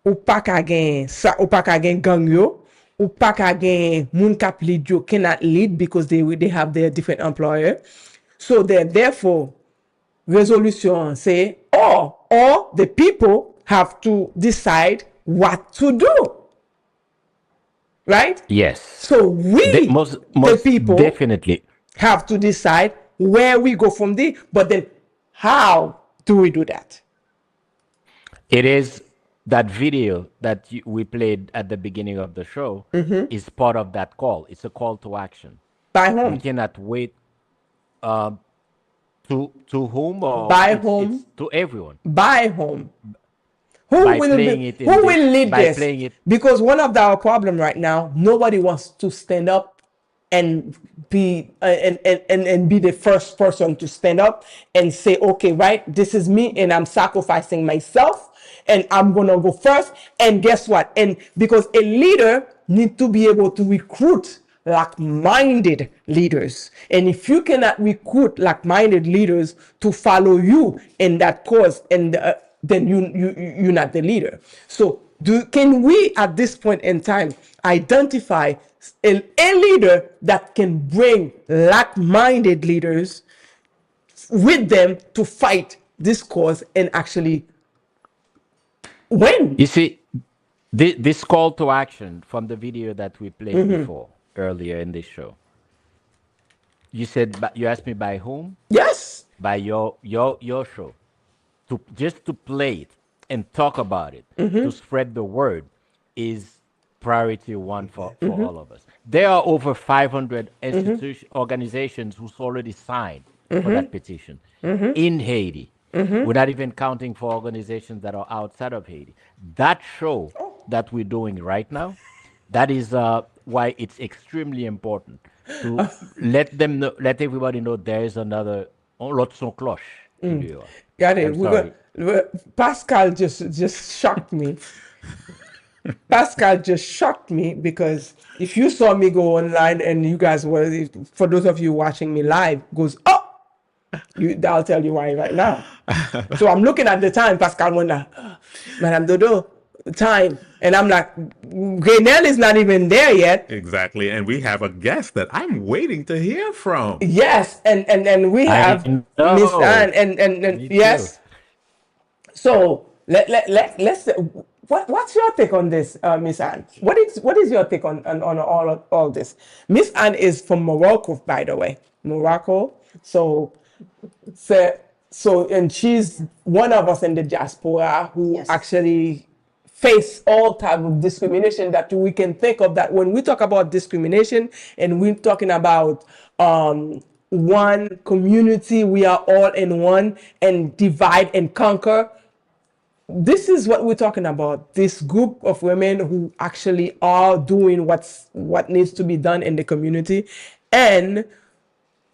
ou pas ka gen ça, ou pas ka gen gang yo, ou pas ka gen moun kap lead yo cannot lead because they have their different employer. So therefore resolution say or the people have to decide what to do. Right? Yes. So the people definitely have to decide where we go from there. But then how do we do that? It is that video that we played at the beginning of the show is part of that call. It's a call to action. By whom? We cannot wait to whom or by whom? To everyone. By whom? Who will lead this? Because one of our problem right now, nobody wants to stand up and be and be the first person to stand up and say, okay, right, this is me and I'm sacrificing myself and I'm gonna go first. And guess what? And because a leader needs to be able to recruit like-minded leaders. And if you cannot recruit like-minded leaders to follow you in that cause, and then you're not the leader. So can we at this point in time identify a leader that can bring like-minded leaders with them to fight this cause and actually win? You see, this call to action from the video that we played before, earlier in this show. You said, you asked me by whom? Yes. By your show. Just to play it and talk about it, to spread the word, is priority one for all of us. There are over 500 organizations who's already signed for that petition in Haiti. We're not even counting for organizations that are outside of Haiti. That show that we're doing right now, that is why it's extremely important to let everybody know there is another l'autre son cloche. Got it. Pascal just shocked me. Pascal just shocked me because if you saw me go online and you guys were, for those of you watching me live, goes, oh, I'll tell you why right now. So I'm looking at the time. Pascal went like, Madame Dodo, time. And I'm like, Grenell is not even there yet. Exactly. And we have a guest that I'm waiting to hear from. Yes. And we have Miss Anne and yes. So let's what's your take on this, Miss Anne? What is your take on all this? Miss Anne is from Morocco, by the way. Morocco. So and she's one of us in the diaspora who actually face all type of discrimination that we can think of. That when we talk about discrimination and we're talking about one community, we are all in one, and divide and conquer. This is what we're talking about. This group of women who actually are doing what needs to be done in the community, and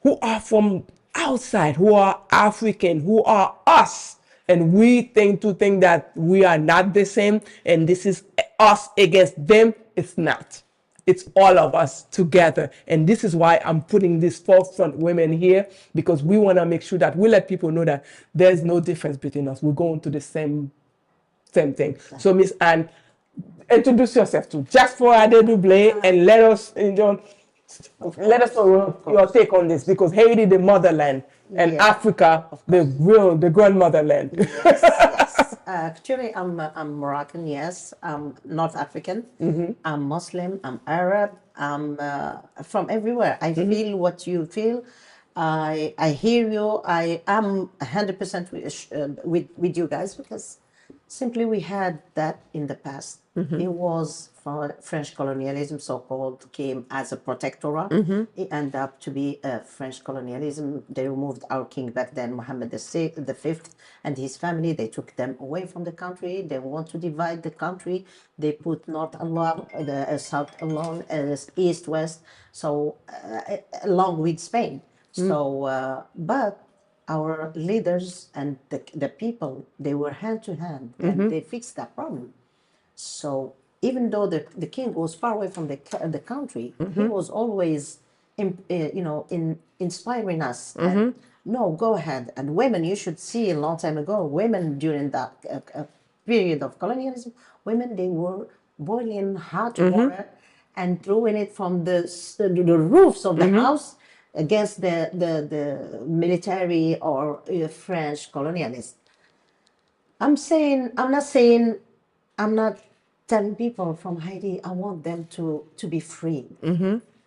who are from outside, who are African, who are us. And we think that we are not the same, and this is us against them. It's not. It's all of us together. And this is why I'm putting these forefront women here, because we want to make sure that we let people know that there's no difference between us. We're going to the same thing. So Miss Anne, introduce yourself to Dyaspora Dedouble and let us know your take on this, because Haiti, the motherland, and Africa, the grandmotherland. Yes. Actually, I'm Moroccan. Yes, I'm North African. I'm Muslim. I'm Arab. I'm from everywhere. I feel what you feel. I hear you. I am 100% with you guys, because simply we had that in the past. It was French colonialism, so-called, came as a protectorate. It ended up to be a French colonialism. They removed our king back then, Mohammed V, and his family. They took them away from the country. They want to divide the country. They put North alone, the South alone, East, West, so along with Spain. So, but our leaders and the people, they were hand to hand, and they fixed that problem. So even though the king was far away from the country, he was always, inspiring us. And, no, go ahead. And women, you should see a long time ago, women during that period of colonialism, women, they were boiling hot water and throwing it from the roofs of the house against the military or French colonialists. I'm not telling people from Haiti, I want them to be free.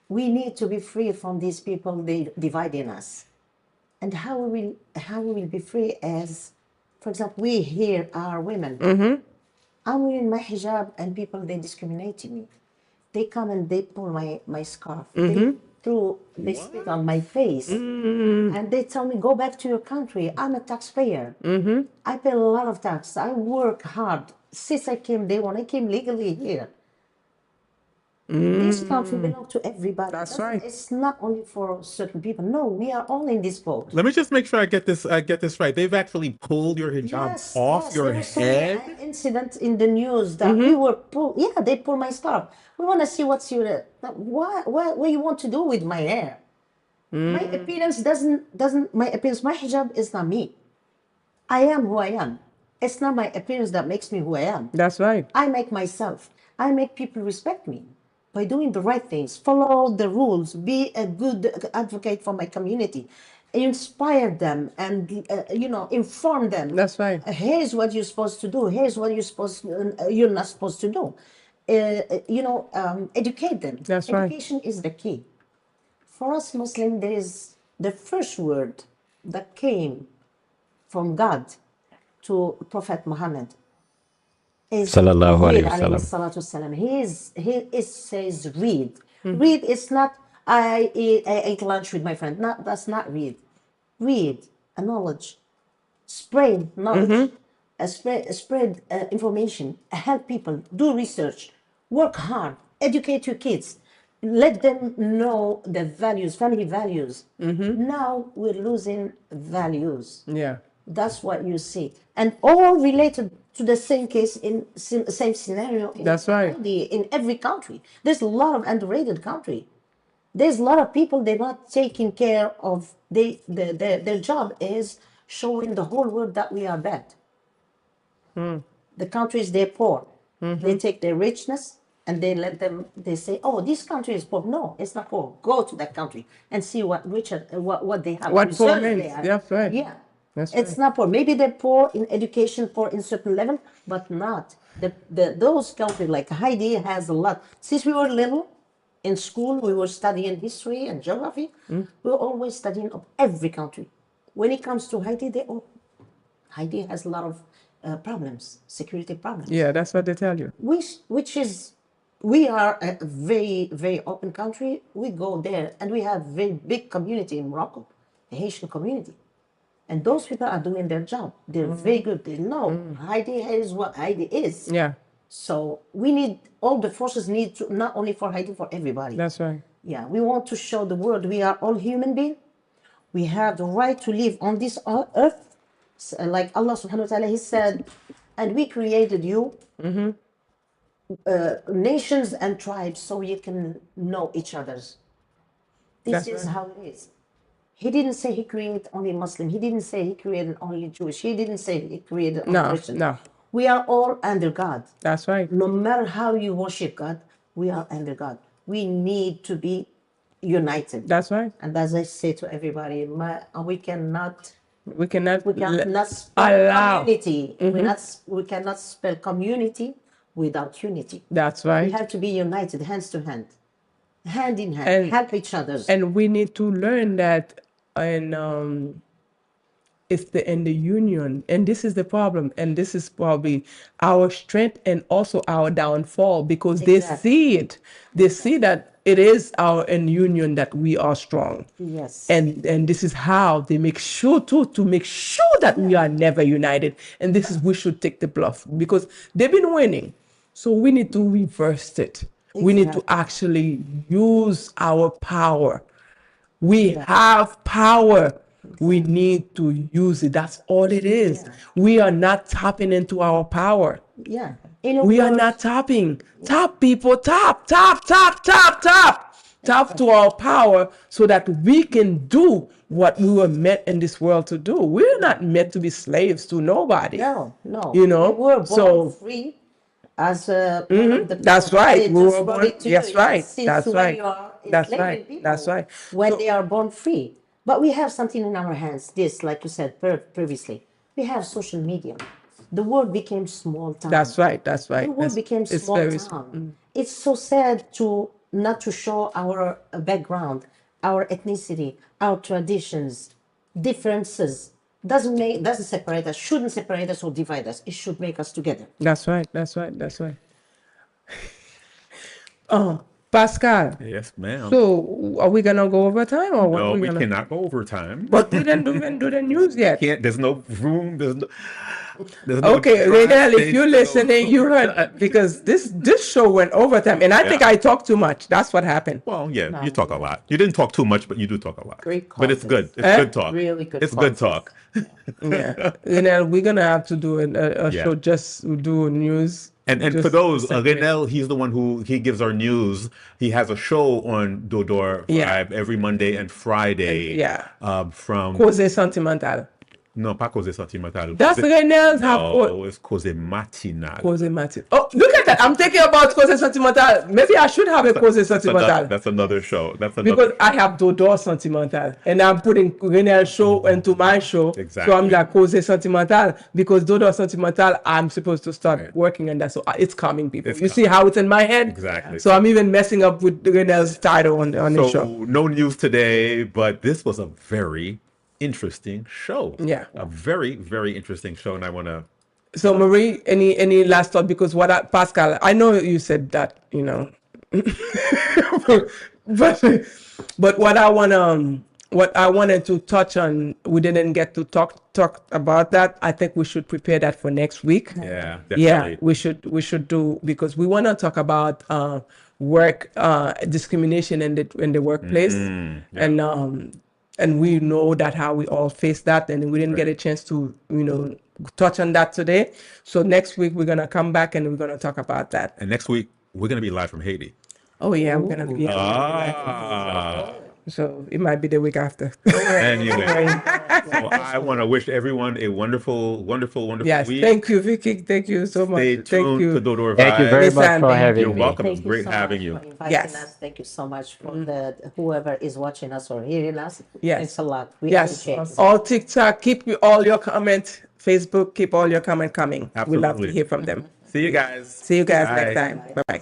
We need to be free from these people, they dividing us. And how we will be free as, for example, we here are women. I'm wearing my hijab and people, they discriminate me. They come and they pull my scarf. They spit on my face. And they tell me, go back to your country. I'm a taxpayer. I pay a lot of tax. I work hard. Since I came day one, I came legally here. This country belongs to everybody. That's right. It's not only for certain people. No, we are all in this boat. Let me just make sure I get this right. They've actually pulled your hijab off your there was so head. many incidents in the news that we were pulled. Yeah, they pulled my stuff. We want to see what's your what you want to do with my hair. My appearance doesn't my appearance. My hijab is not me. I am who I am. It's not my appearance that makes me who I am. That's right. I make myself. I make people respect me by doing the right things, follow the rules, be a good advocate for my community, inspire them, and inform them. That's right. Here's what you're supposed to do. Here's what you're not supposed to do. Educate them. That's right. Education is the key. For us Muslims, there is the first word that came from God to Prophet Muhammad. Sallallahu alayhi wasallam. He says read. Read is not I ate lunch with my friend. No, that's not read. Read a knowledge. Spread knowledge. Spread information. Help people. Do research. Work hard. Educate your kids. Let them know the values, family values. Now we're losing values. Yeah. That's what you see. And all related to the same case in same scenario. That's right. In every country. There's a lot of underrated country. There's a lot of people they're not taking care of. Their job is showing the whole world that we are bad. The countries they're poor. They take their richness and they say, oh, this country is poor. No, it's not poor. Go to that country and see what they have. What poor means. They have. That's right. Yeah. That's it's right. not poor. Maybe they're poor in education, poor in certain level, but not. Those countries like Haiti has a lot. Since we were little, in school, we were studying history and geography. We were always studying of every country. When it comes to Haiti, Haiti has a lot of problems, security problems. Yeah, that's what they tell you. We are a very, very open country. We go there and we have very big community in Morocco, the Haitian community. And those people are doing their job. They're very good. They know Haiti is what Haiti is. Yeah. So all the forces need to, not only for Haiti, for everybody. That's right. Yeah, we want to show the world we are all human beings. We have the right to live on this earth. Like Allah subhanahu wa ta'ala, He said, and we created you, nations and tribes, so you can know each other's. This is how it is. He didn't say He created only Muslim. He didn't say He created only Jewish. He didn't say He created only Christian. No. We are all under God. That's right. No matter how you worship God, we are under God. We need to be united. That's right. And as I say to everybody, we cannot spell allow community. We cannot spell community without unity. That's right. We have to be united, hands to hand, hand in hand, help each other. And we need to learn that, and it's in the union, and this is the problem, and this is probably our strength and also our downfall, because they see it. They see that it is in union that we are strong. Yes. And this is how they make sure to make sure that we are never united. And this is, we should take the bluff, because they've been winning. So we need to reverse it. We need to actually use our power. We have power. We need to use it. That's all it is. We are not tapping into our power. Yeah. We are not tapping. Tap, people, tap to our power, so that we can do what we were meant in this world to do. We're not meant to be slaves to nobody. No. You know? We were born free as that's right. We were born. That's right. That's right. That's right. That's right. When they are born free. But we have something in our hands. This, like you said previously, we have social media. The world became small town. That's right. That's right. The world became small town. It's so sad not to show our background, our ethnicity, our traditions, differences. Doesn't separate us. Shouldn't separate us or divide us. It should make us together. That's right. That's right. That's right. Pascal. Yes, ma'am. So, are we gonna go over time, or what? No, we cannot go over time. But we didn't do the news yet. There's no room. There's no Okay, dry Renel, if states you're to go listening, you heard because this show went overtime, and I think I talked too much. That's what happened. Well, yeah, you talk a lot. You didn't talk too much, but you do talk a lot. Great but it's good. It's good talk. Really good. It's good talk. Yeah, Renel, we're gonna have to do a show just do news. And for those, Renel, he's the one who he gives our news. He has a show on Dodo Vibe every Monday and Friday. From Cause Sentimental. No, pas Cause Sentimental. That's Renel's No, it's Cause Matinal. Cause Matinal. Oh, look at that! I'm thinking about Cause Sentimental. Maybe I should have a Cause Sentimental. That's another show. That's another. Because I have Dodo Sentimental, and I'm putting Renel's show into my show. Exactly. So I'm like Cause Sentimental because Dodo Sentimental. I'm supposed to start working on that. So it's coming, people. You see how it's in my head? Exactly. So I'm even messing up with Renel's title on the show. No news today, but this was a very interesting show. Yeah. A very, very interesting show, and I want to. So Marie, any last thought? Because Pascal, I know you said that, you know, but what I wanted to touch on, we didn't get to talk about that. I think we should prepare that for next week. Yeah, definitely. Yeah, we should do, because we want to talk about work discrimination in the workplace, and we know that how we all face that, and we didn't get a chance to, you know, touch on that today. So next week we're gonna come back and we're gonna talk about that. And next week we're gonna be live from Haiti. Oh yeah, we're gonna be. So it might be the week after. Anyway, so I want to wish everyone a wonderful, wonderful, wonderful yes, week. thank you, Vicky. Thank you so much. Stay tuned thank you to Dodo Vibe. Thank you very much for having You're me. welcome. Thank It's you great so having much you. for inviting Yes. us. Thank you so much for whoever is watching us or hearing us. Yes. Thanks a lot. We Yes, appreciate it. all TikTok, keep all your comments. Facebook, keep all your comment coming. We love to Absolutely. hear from them. See you guys. See you guys Bye. next time. Bye-bye.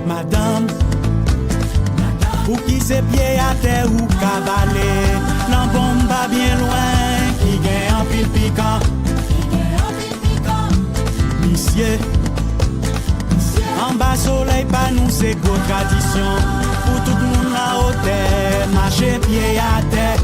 Madame, ou qui se pied à terre ou cavaler, nan bombe pas bien loin, qui gagne en pile piquant. Monsieur, en bas soleil pas nous c'est go tradition, pour tout le monde la hauteur, marcher pied à terre.